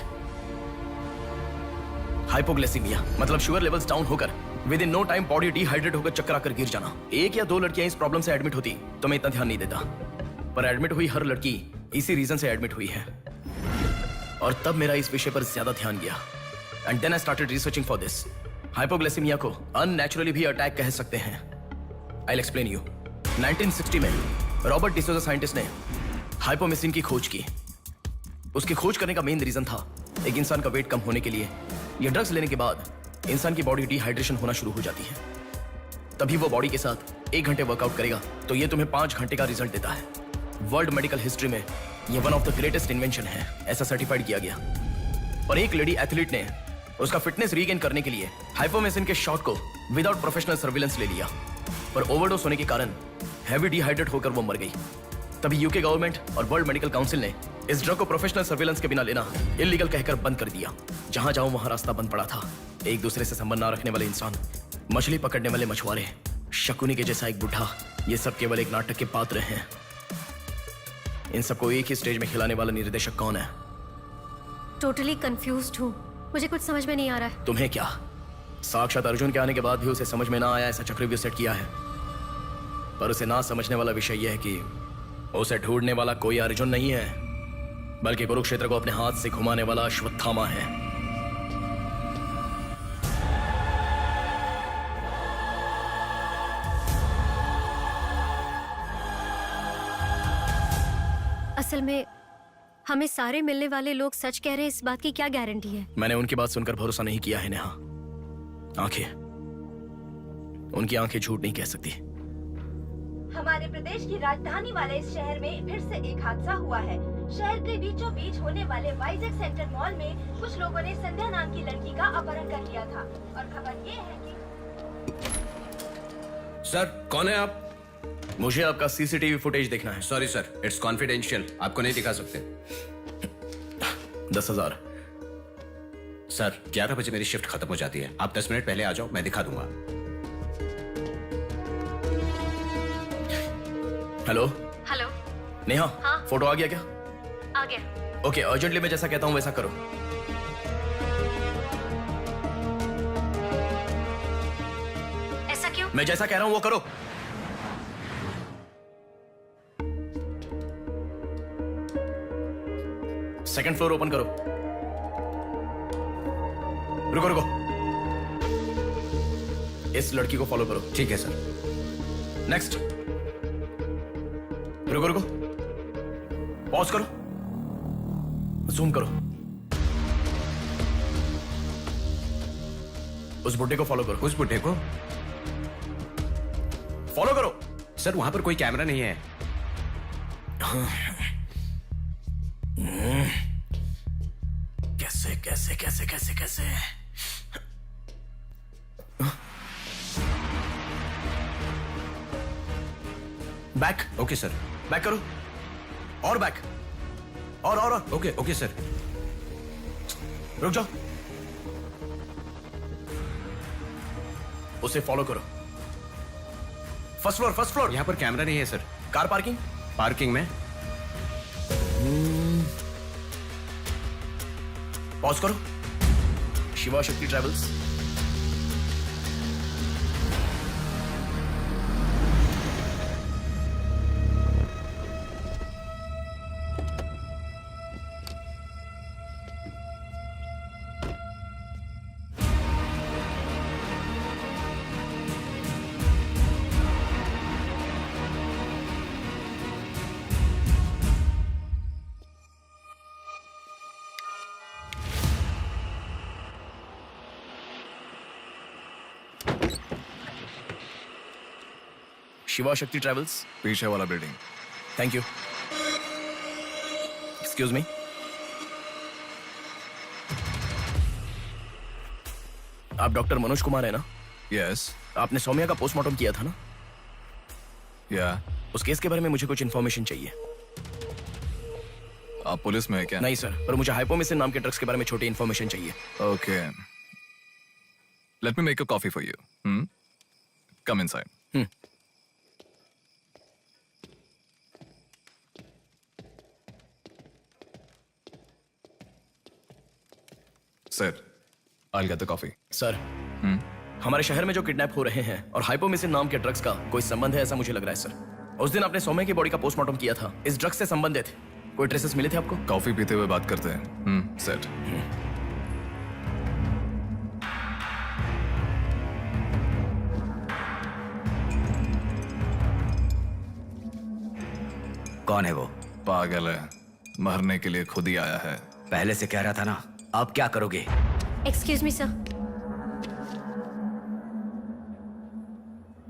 हाइपोग्लाइसीमिया, मतलब शुगर लेवल्स डाउन होकर within no time body dehydrate होकर चक्कर आकर गिर जाना। एक या दो लड़कियां इस प्रॉब्लम से एडमिट होती तो मैं इतना ध्यान नहीं देता, पर एडमिट हुई हर लड़की इसी रीजन से एडमिट हुई है। और तब मेरा इस विषय पर ज्यादा ध्यान गया and then I started researching for this. Hypoglycaemia को अननेचुरली भी अटैक कह सकते हैं। I will explain you. 1960 में रॉबर्ट डिसोजा साइंटिस्ट ने हाइपोमिसिन की खोज की। उसकी खोज करने का मेन रीजन था एक इंसान का वेट कम होने के लिए ये ड्रग्स लेने के बाद इंसान की बॉडी डिहाइड्रेशन होना शुरू हो जाती है। तभी वो बॉडी के साथ 1 घंटे वर्कआउट करेगा तो ये तुम्हें 5 घंटे का रिजल्ट देता है। वर्ल्ड मेडिकल हिस्ट्री में ये one of the greatest invention है, ऐसा सर्टिफाइड किया गया। पर एक लेडी एथलीट ने उसका फिटनेस रीगेन करने के लिए हाइपोमेसिन के शॉट को विदाउट प्रोफेशनल सर्विलेंस ले लिया, पर ओवरडोज होने के कारण हैवी डिहाइड्रेट होकर वो मर गई। तभी यूके गवर्नमेंट और वर्ल्ड मेडिकल काउंसिल ने इस ड्रग को प्रोफेशनल सर्विलेंस के बिना लेना इलीगल कहकर बंद कर दिया। जहां जाऊं वहां रास्ता बंद पड़ा था। एक दूसरे से संबंध ना रखने वाले इंसान, मछली पकड़ने वाले मछुआरे, शकुनी के जैसा एक बुढ़ा, ये सब केवल एक नाटक के पात्र हैं। इन सबको एक ही स्टेज में खिलाने वाला निर्देशक कौन है? टोटली कंफ्यूज्ड हूँ, मुझे कुछ समझ में नहीं आ रहा है। तुम्हें क्या? साक्षात अर्जुन के आने के बाद भी उसे समझ में ना आया ऐसा चक्रव्यूह सेट किया है। पर उसे ना समझने वाला विषय यह है कि उसे ढूंढने वाला कोई अर्जुन नहीं है, बल्कि कुरुक्षेत्र को अपने हाथ से घुमाने वाला अश्वत्थामा है। असल में हमें सारे मिलने वाले लोग सच कह रहे हैं, इस बात की क्या गारंटी है? मैंने उनकी बात सुनकर भरोसा नहीं किया है नेहा। आंखें, उनकी आंखें झूठ नहीं कह सकती। हमारे प्रदेश की राजधानी वाले इस शहर में फिर से एक हादसा हुआ है। शहर के बीचों बीच होने वाले वाइजैक सेंटर मॉल में कुछ लोगों ने संध्या नाम की लड़की का अपहरण कर लिया था और खबर ये है कि सर, कौन है आप? मुझे आपका सीसीटीवी फुटेज देखना है। सॉरी सर, इट्स कॉन्फिडेंशियल, आपको नहीं दिखा सकते। 10,000। सर 11 बजे मेरी शिफ्ट खत्म हो जाती है, आप 10 मिनट पहले आ जाओ, मैं दिखा दूंगा। Hello hello. नेहा, हाँ? फोटो आ गया क्या? आ गया। ओके, अर्जेंटली मैं जैसा कहता हूँ वैसा करो। ऐसा क्यों? मैं जैसा कह रहा हूँ वो करो। सेकंड फ्लोर ओपन करो। रुको रुको, इस लड़की को फॉलो करो। ठीक है सर। नेक्स्ट। रुको रुको, पॉज करो, जूम करो। उस बुड्ढे को फॉलो करो। उस बुड्ढे को फॉलो करो। सर वहां पर कोई कैमरा नहीं है। कैसे कैसे कैसे कैसे कैसे? बैक। Okay sir. बैक करो, और बैक, और ओके ओके सर। रुक जाओ, उसे फॉलो करो। First floor, first floor. यहाँ पर कैमरा नहीं है सर। Car parking? पार्किंग में। पॉज करो। शिवा शक्ति ट्रैवल्स। शिवा शक्ति ट्रैवल्स। पीछे वाला building. Thank you. Excuse me. आप डॉक्टर मनोज कुमार है ना? यस। आपने सौम्या का पोस्टमार्टम किया था ना? या। उस केस के बारे में मुझे कुछ इन्फॉर्मेशन चाहिए। आप पुलिस में है क्या? नहीं सर, पर मुझे हाइपोमिसिन नाम के ड्रग्स के बारे में छोटी इन्फॉर्मेशन चाहिए। Okay, let me make a coffee for you. Come inside. Sir, I'll get the coffee. Sir, हमारे शहर में जो किडनैप हो रहे हैं और हाइपोमिसिन नाम के ड्रग्स का कोई संबंध है ऐसा मुझे लग रहा है सर। उस दिन आपने सौम्या की बॉडी का पोस्टमार्टम किया था, इस ड्रग्स से संबंधित कोई ट्रेसेस मिले थे आपको? कॉफी पीते हुए बात करते हैं। सेट। कौन है वो? पागल है, मरने के लिए खुद ही आया है। पहले से कह रहा था ना। आप क्या करोगे? एक्सक्यूज मी सर,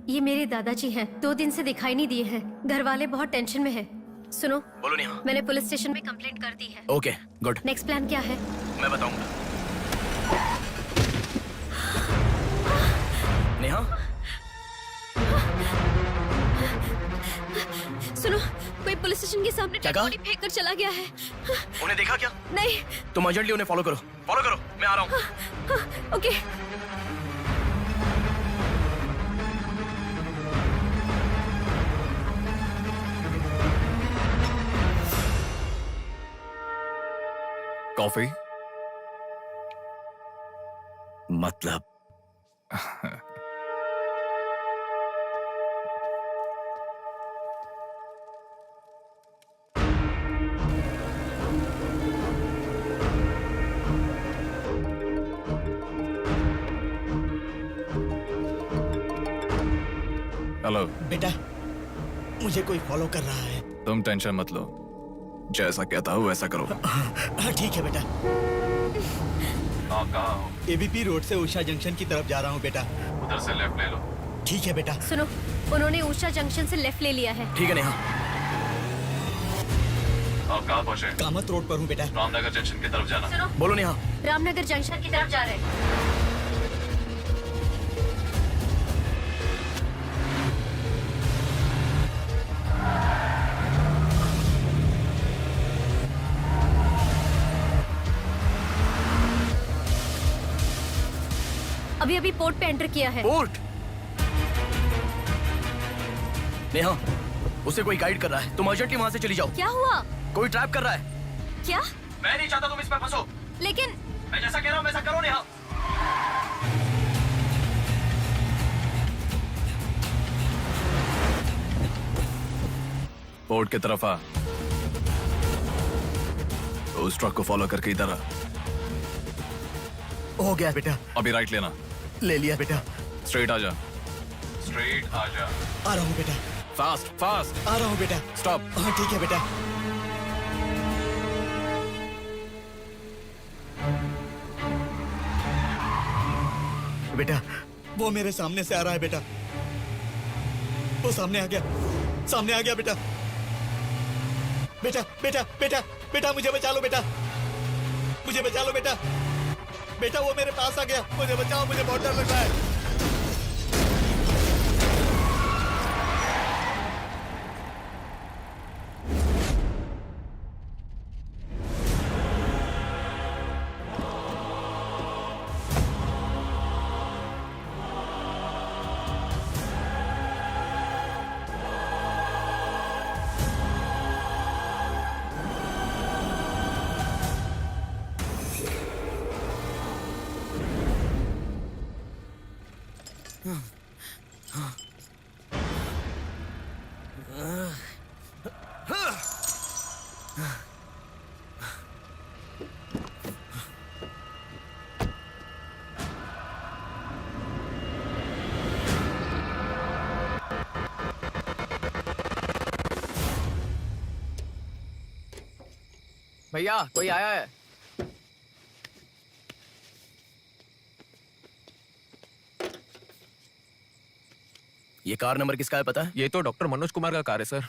ये मेरे दादाजी हैं। 2 दिन से दिखाई नहीं दिए हैं। घर वाले बहुत टेंशन में हैं। सुनो। बोलो नेहा। मैंने पुलिस स्टेशन में कंप्लेंट कर दी है। Okay, good. नेक्स्ट प्लान क्या है? मैं बताऊंगा। नेहा, सुनो, कोई पुलिस स्टेशन के सामने डेड बॉडी फेंक कर चला गया है। उन्हें देखा क्या? नहीं। तुम अर्जेंटली उन्हें फॉलो करो। फॉलो करो, मैं आ रहा हूँ। ओके। कॉफी? मतलब हेलो बेटा, मुझे कोई फॉलो कर रहा है। तुम टेंशन मत लो, जैसा कहता हूँ वैसा करो। हाँ ठीक है बेटा। कहाँ हो? एबीपी रोड से उषा जंक्शन की तरफ जा रहा हूँ बेटा। उधर से लेफ्ट ले लो। ठीक है बेटा। सुनो, उन्होंने उषा जंक्शन से लेफ्ट ले लिया है। ठीक है नेहा। आप कहाँ पहुँचे? कामत रोड पर हूँ बेटा। रामनगर जंक्शन की तरफ जाना। सुनो, बोलो नेहा। रामनगर जंक्शन की तरफ जा रहे हैं। अभी अभी पोर्ट पे एंटर किया है। पोर्ट? नेहा, उसे कोई गाइड कर रहा है, तुम अर्जेंटली वहां से चली जाओ। क्या हुआ? कोई ट्रैप कर रहा है। क्या? मैं नहीं चाहता तुम इस पर फंसो। लेकिन मैं जैसा कह रहा हूँ वैसा करो नेहा। पोर्ट की तरफ आ। तो उस ट्रक को फॉलो करके इधर आ। हो गया बेटा। अभी राइट लेना। ले लिया बेटा। स्ट्रेट आ जा। स्ट्रेट आ जा। आ रहा हूँ बेटा। Fast fast. आ रहा हूँ बेटा। स्टॉप। हाँ ठीक है बेटा। बेटा वो मेरे सामने से आ रहा है बेटा। वो सामने आ गया, सामने आ गया बेटा। बेटा बेटा बेटा बेटा मुझे बचा लो बेटा, मुझे बचा लो बेटा। बेटा वो मेरे पास आ गया, मुझे बचाओ, मुझे बहुत डर लग रहा है। भैया कोई आया है। ये कार नंबर किसका है पता है? ये तो डॉक्टर मनोज कुमार का कार है sir.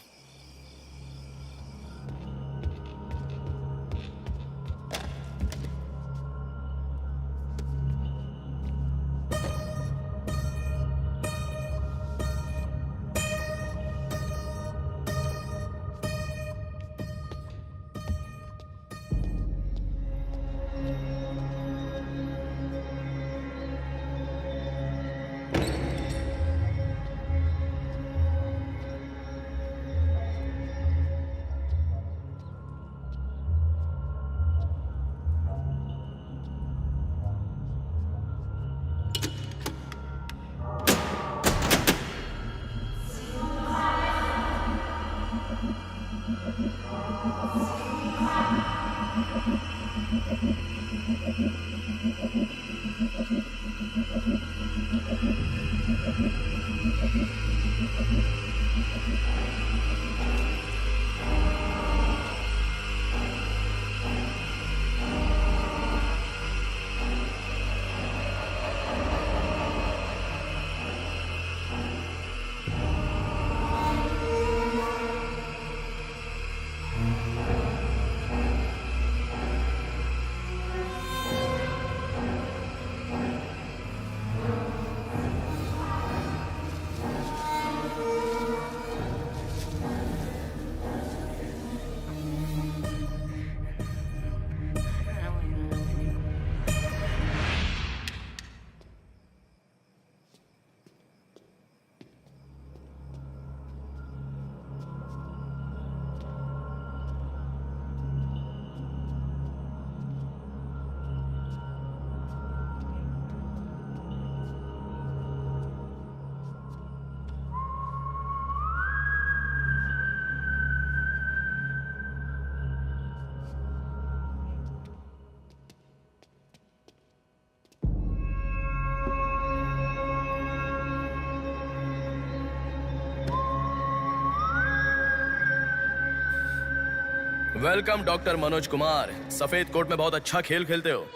Welcome doctor Manoj Kumar. सफेद कोट में बहुत अच्छा खेल खेलते हो।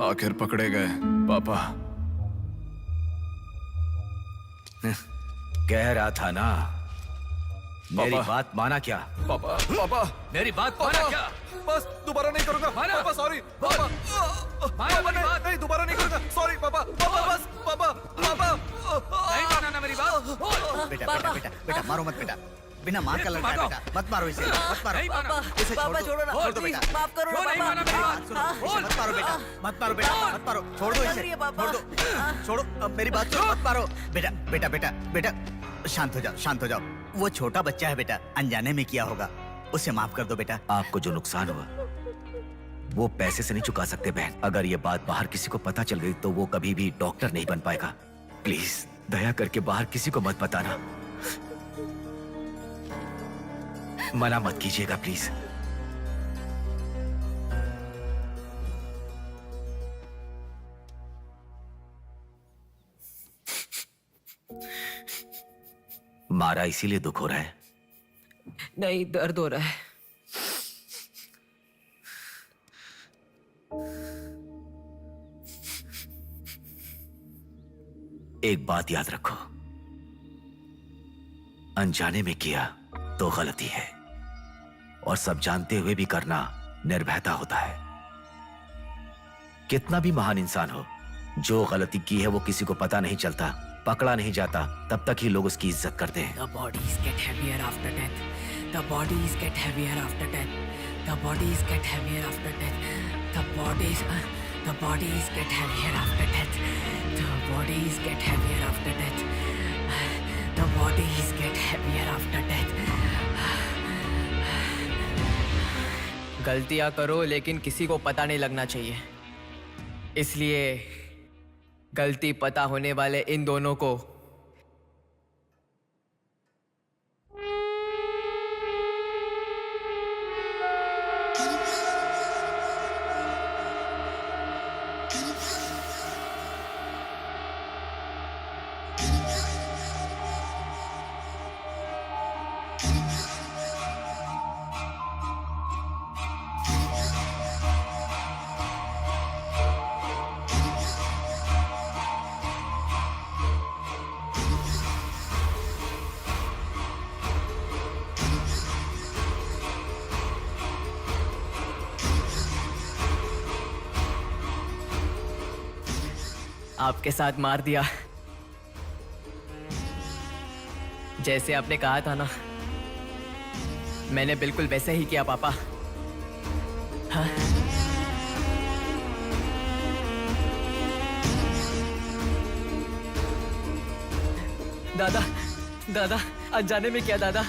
आखिर पकड़े गए पापा। कह रहा था ना, मेरी पापा। बात माना क्या? पापा पापा मेरी बात माना क्या? बस दोबारा नहीं करूंगा पापा, सॉरी पापा। पापा नहीं दोबारा नहीं करूंगा, सॉरी पापा। पापा बस पापा पापा नहीं माना ना मेरी बात। बेटा बेटा बेटा बेटा मारो मत बेटा, बिना माँ का लड़का है बेटा, मत मारो इसे, मत मारो। इसे छोड़ दो, छोड़ दो बेटा, माफ करो ना पापा। इसे मत मारो बेटा, मत मारो बेटा, मत मारो, छोड़ दो इसे, छोड़ दो, छोड़ो, अब मेरी बात सुनो, मत मारो बेटा बेटा बेटा बेटा, शांत हो जाओ, शांत हो जाओ। वो छोटा बच्चा है बेटा, अनजाने में किया होगा, उसे माफ कर दो बेटा। आपको जो नुकसान हुआ वो पैसे से नहीं चुका सकते बहन। अगर ये बात बाहर किसी को पता चल गई तो वो कभी भी डॉक्टर नहीं बन पाएगा। प्लीज दया करके बाहर किसी को मत बताना, मना मत कीजिएगा प्लीज। मारा इसीलिए दुख हो रहा है? नहीं, दर्द हो रहा है। एक बात याद रखो, अनजाने में किया तो गलती है, और सब जानते हुए भी करना निर्भयता होता है। कितना भी महान इंसान हो, जो गलती की है वो किसी को पता नहीं चलता, पकड़ा नहीं जाता, तब तक ही लोग उसकी इज्जत करते हैं। The bodies get heavier after death. The bodies get heavier after death. The bodies get heavier after death. The bodies get heavier after death. The bodies get heavier after death. The bodies get heavier after death. गलतियां करो लेकिन किसी को पता नहीं लगना चाहिए, इसलिए गलती पता होने वाले इन दोनों को आपके साथ मार दिया, जैसे आपने कहा था ना, मैंने बिल्कुल वैसे ही किया पापा। हाँ? दादा दादा अनजाने में किया दादा,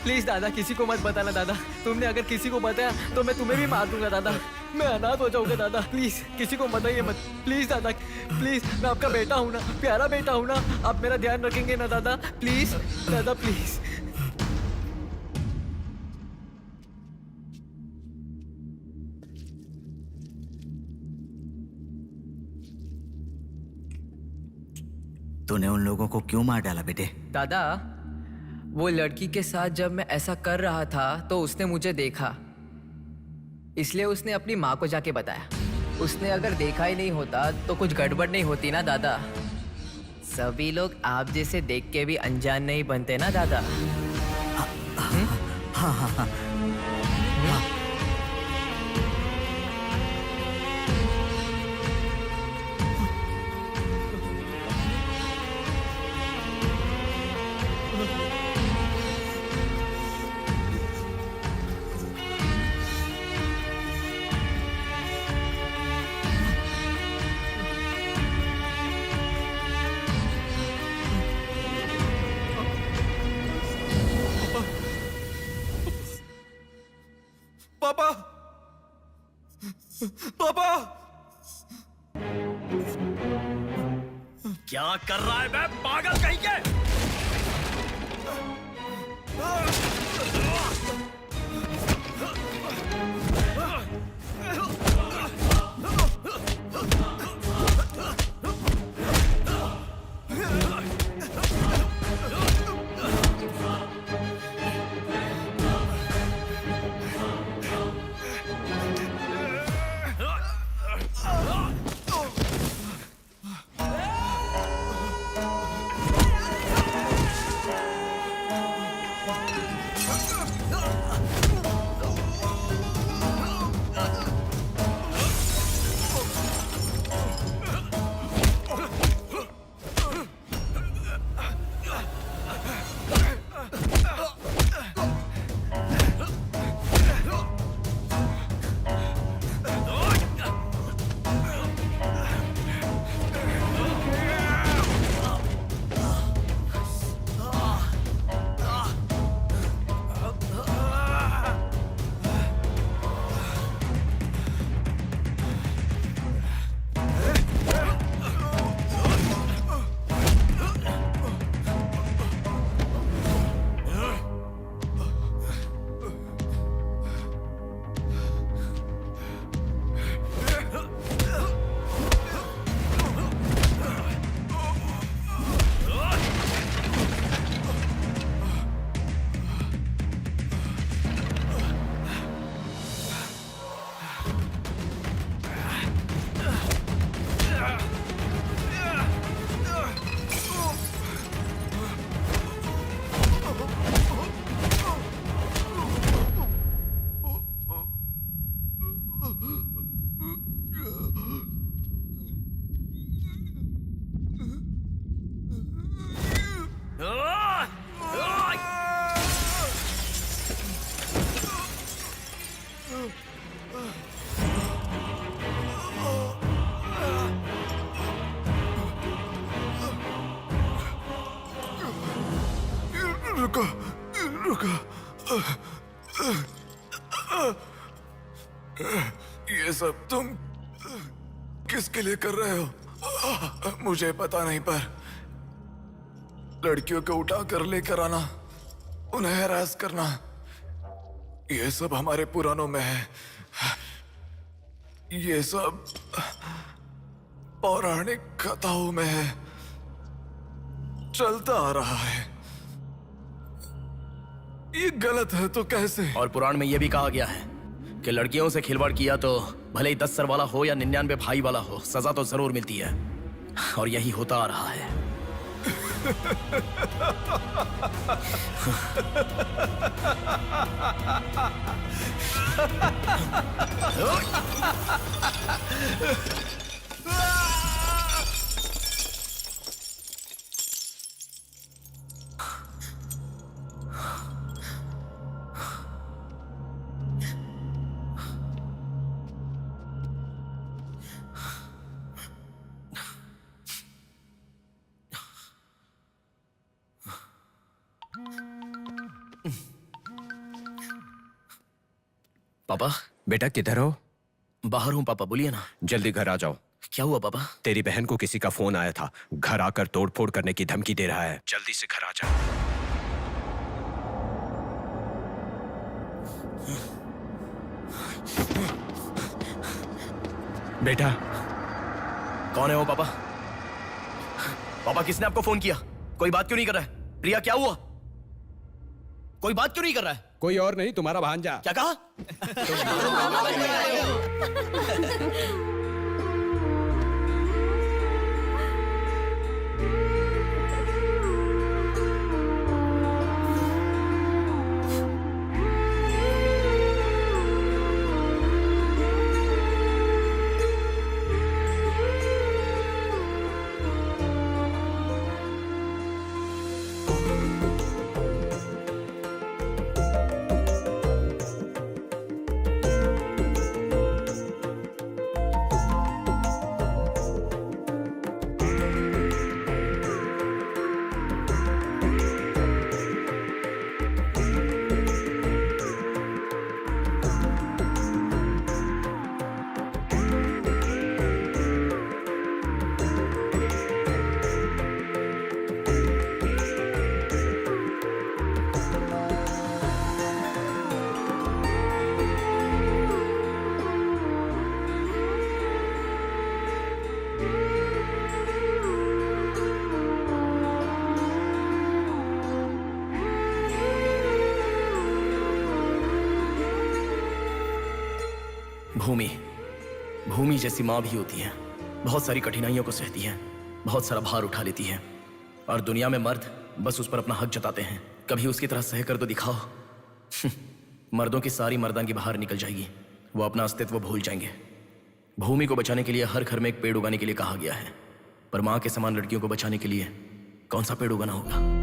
प्लीज दादा किसी को मत बताना दादा। तुमने अगर किसी को बताया तो मैं तुम्हें भी मार दूंगा दादा, मैं अनाथ हो जाऊंगा दादा। प्लीज किसी को बताइए मत, प्लीज दादा, प्लीज। मैं आपका बेटा हूं ना, प्यारा बेटा हूं ना, आप मेरा ध्यान रखेंगे ना दादा? प्लीज दादा प्लीज। तूने उन लोगों को क्यों मार डाला बेटे? दादा वो लड़की के साथ जब मैं ऐसा कर रहा था तो उसने मुझे देखा, इसलिए उसने अपनी माँ को जाके बताया। उसने अगर देखा ही नहीं होता तो कुछ गड़बड़ नहीं होती ना दादा। सभी लोग आप जैसे देख के भी अनजान नहीं बनते ना दादा। हाँ हाँ हाँ पापा पापा क्या कर रहा है बे पागल कहीं के? रुको रुको। ये सब तुम किसके लिए कर रहे हो? मुझे पता नहीं, पर लड़कियों को उठा कर लेकर आना, उन्हें हैरास करना, ये सब हमारे पुराणों में है। ये सब पौराणिक कथाओं में है, चलता आ रहा है। ये गलत है तो कैसे? और पुराण में यह भी कहा गया है कि लड़कियों से खिलवाड़ किया तो भले ही 10 सर वाला हो या 99 भाई वाला हो, सजा तो जरूर मिलती है। और यही होता आ रहा है। पापा। बेटा किधर हो? बाहर हूँ पापा, बोलिए ना। जल्दी घर आ जाओ। क्या हुआ पापा? तेरी बहन को किसी का फोन आया था, घर आकर तोड़फोड़ करने की धमकी दे रहा है। जल्दी से घर आ जा। बेटा। कौन है वो पापा? पापा किसने आपको फोन किया? कोई बात क्यों नहीं कर रहा है? प्रिया क्या हुआ? कोई बात क्यों नहीं कर रहा है? कोई और नहीं, तुम्हारा भांजा। क्या कहा? भूमि जैसी माँ भी होती है, बहुत सारी कठिनाइयों को सहती है, बहुत सारा भार उठा लेती है। और दुनिया में मर्द बस उस पर अपना हक जताते हैं। कभी उसकी तरह सह कर तो दिखाओ। मर्दों की सारी मर्दानगी बाहर निकल जाएगी, वो अपना अस्तित्व भूल जाएंगे। भूमि को बचाने के लिए हर घर में एक पेड़ उगाने के लिए कहा गया है, पर माँ के समान लड़कियों को बचाने के लिए कौन सा पेड़ उगाना होगा?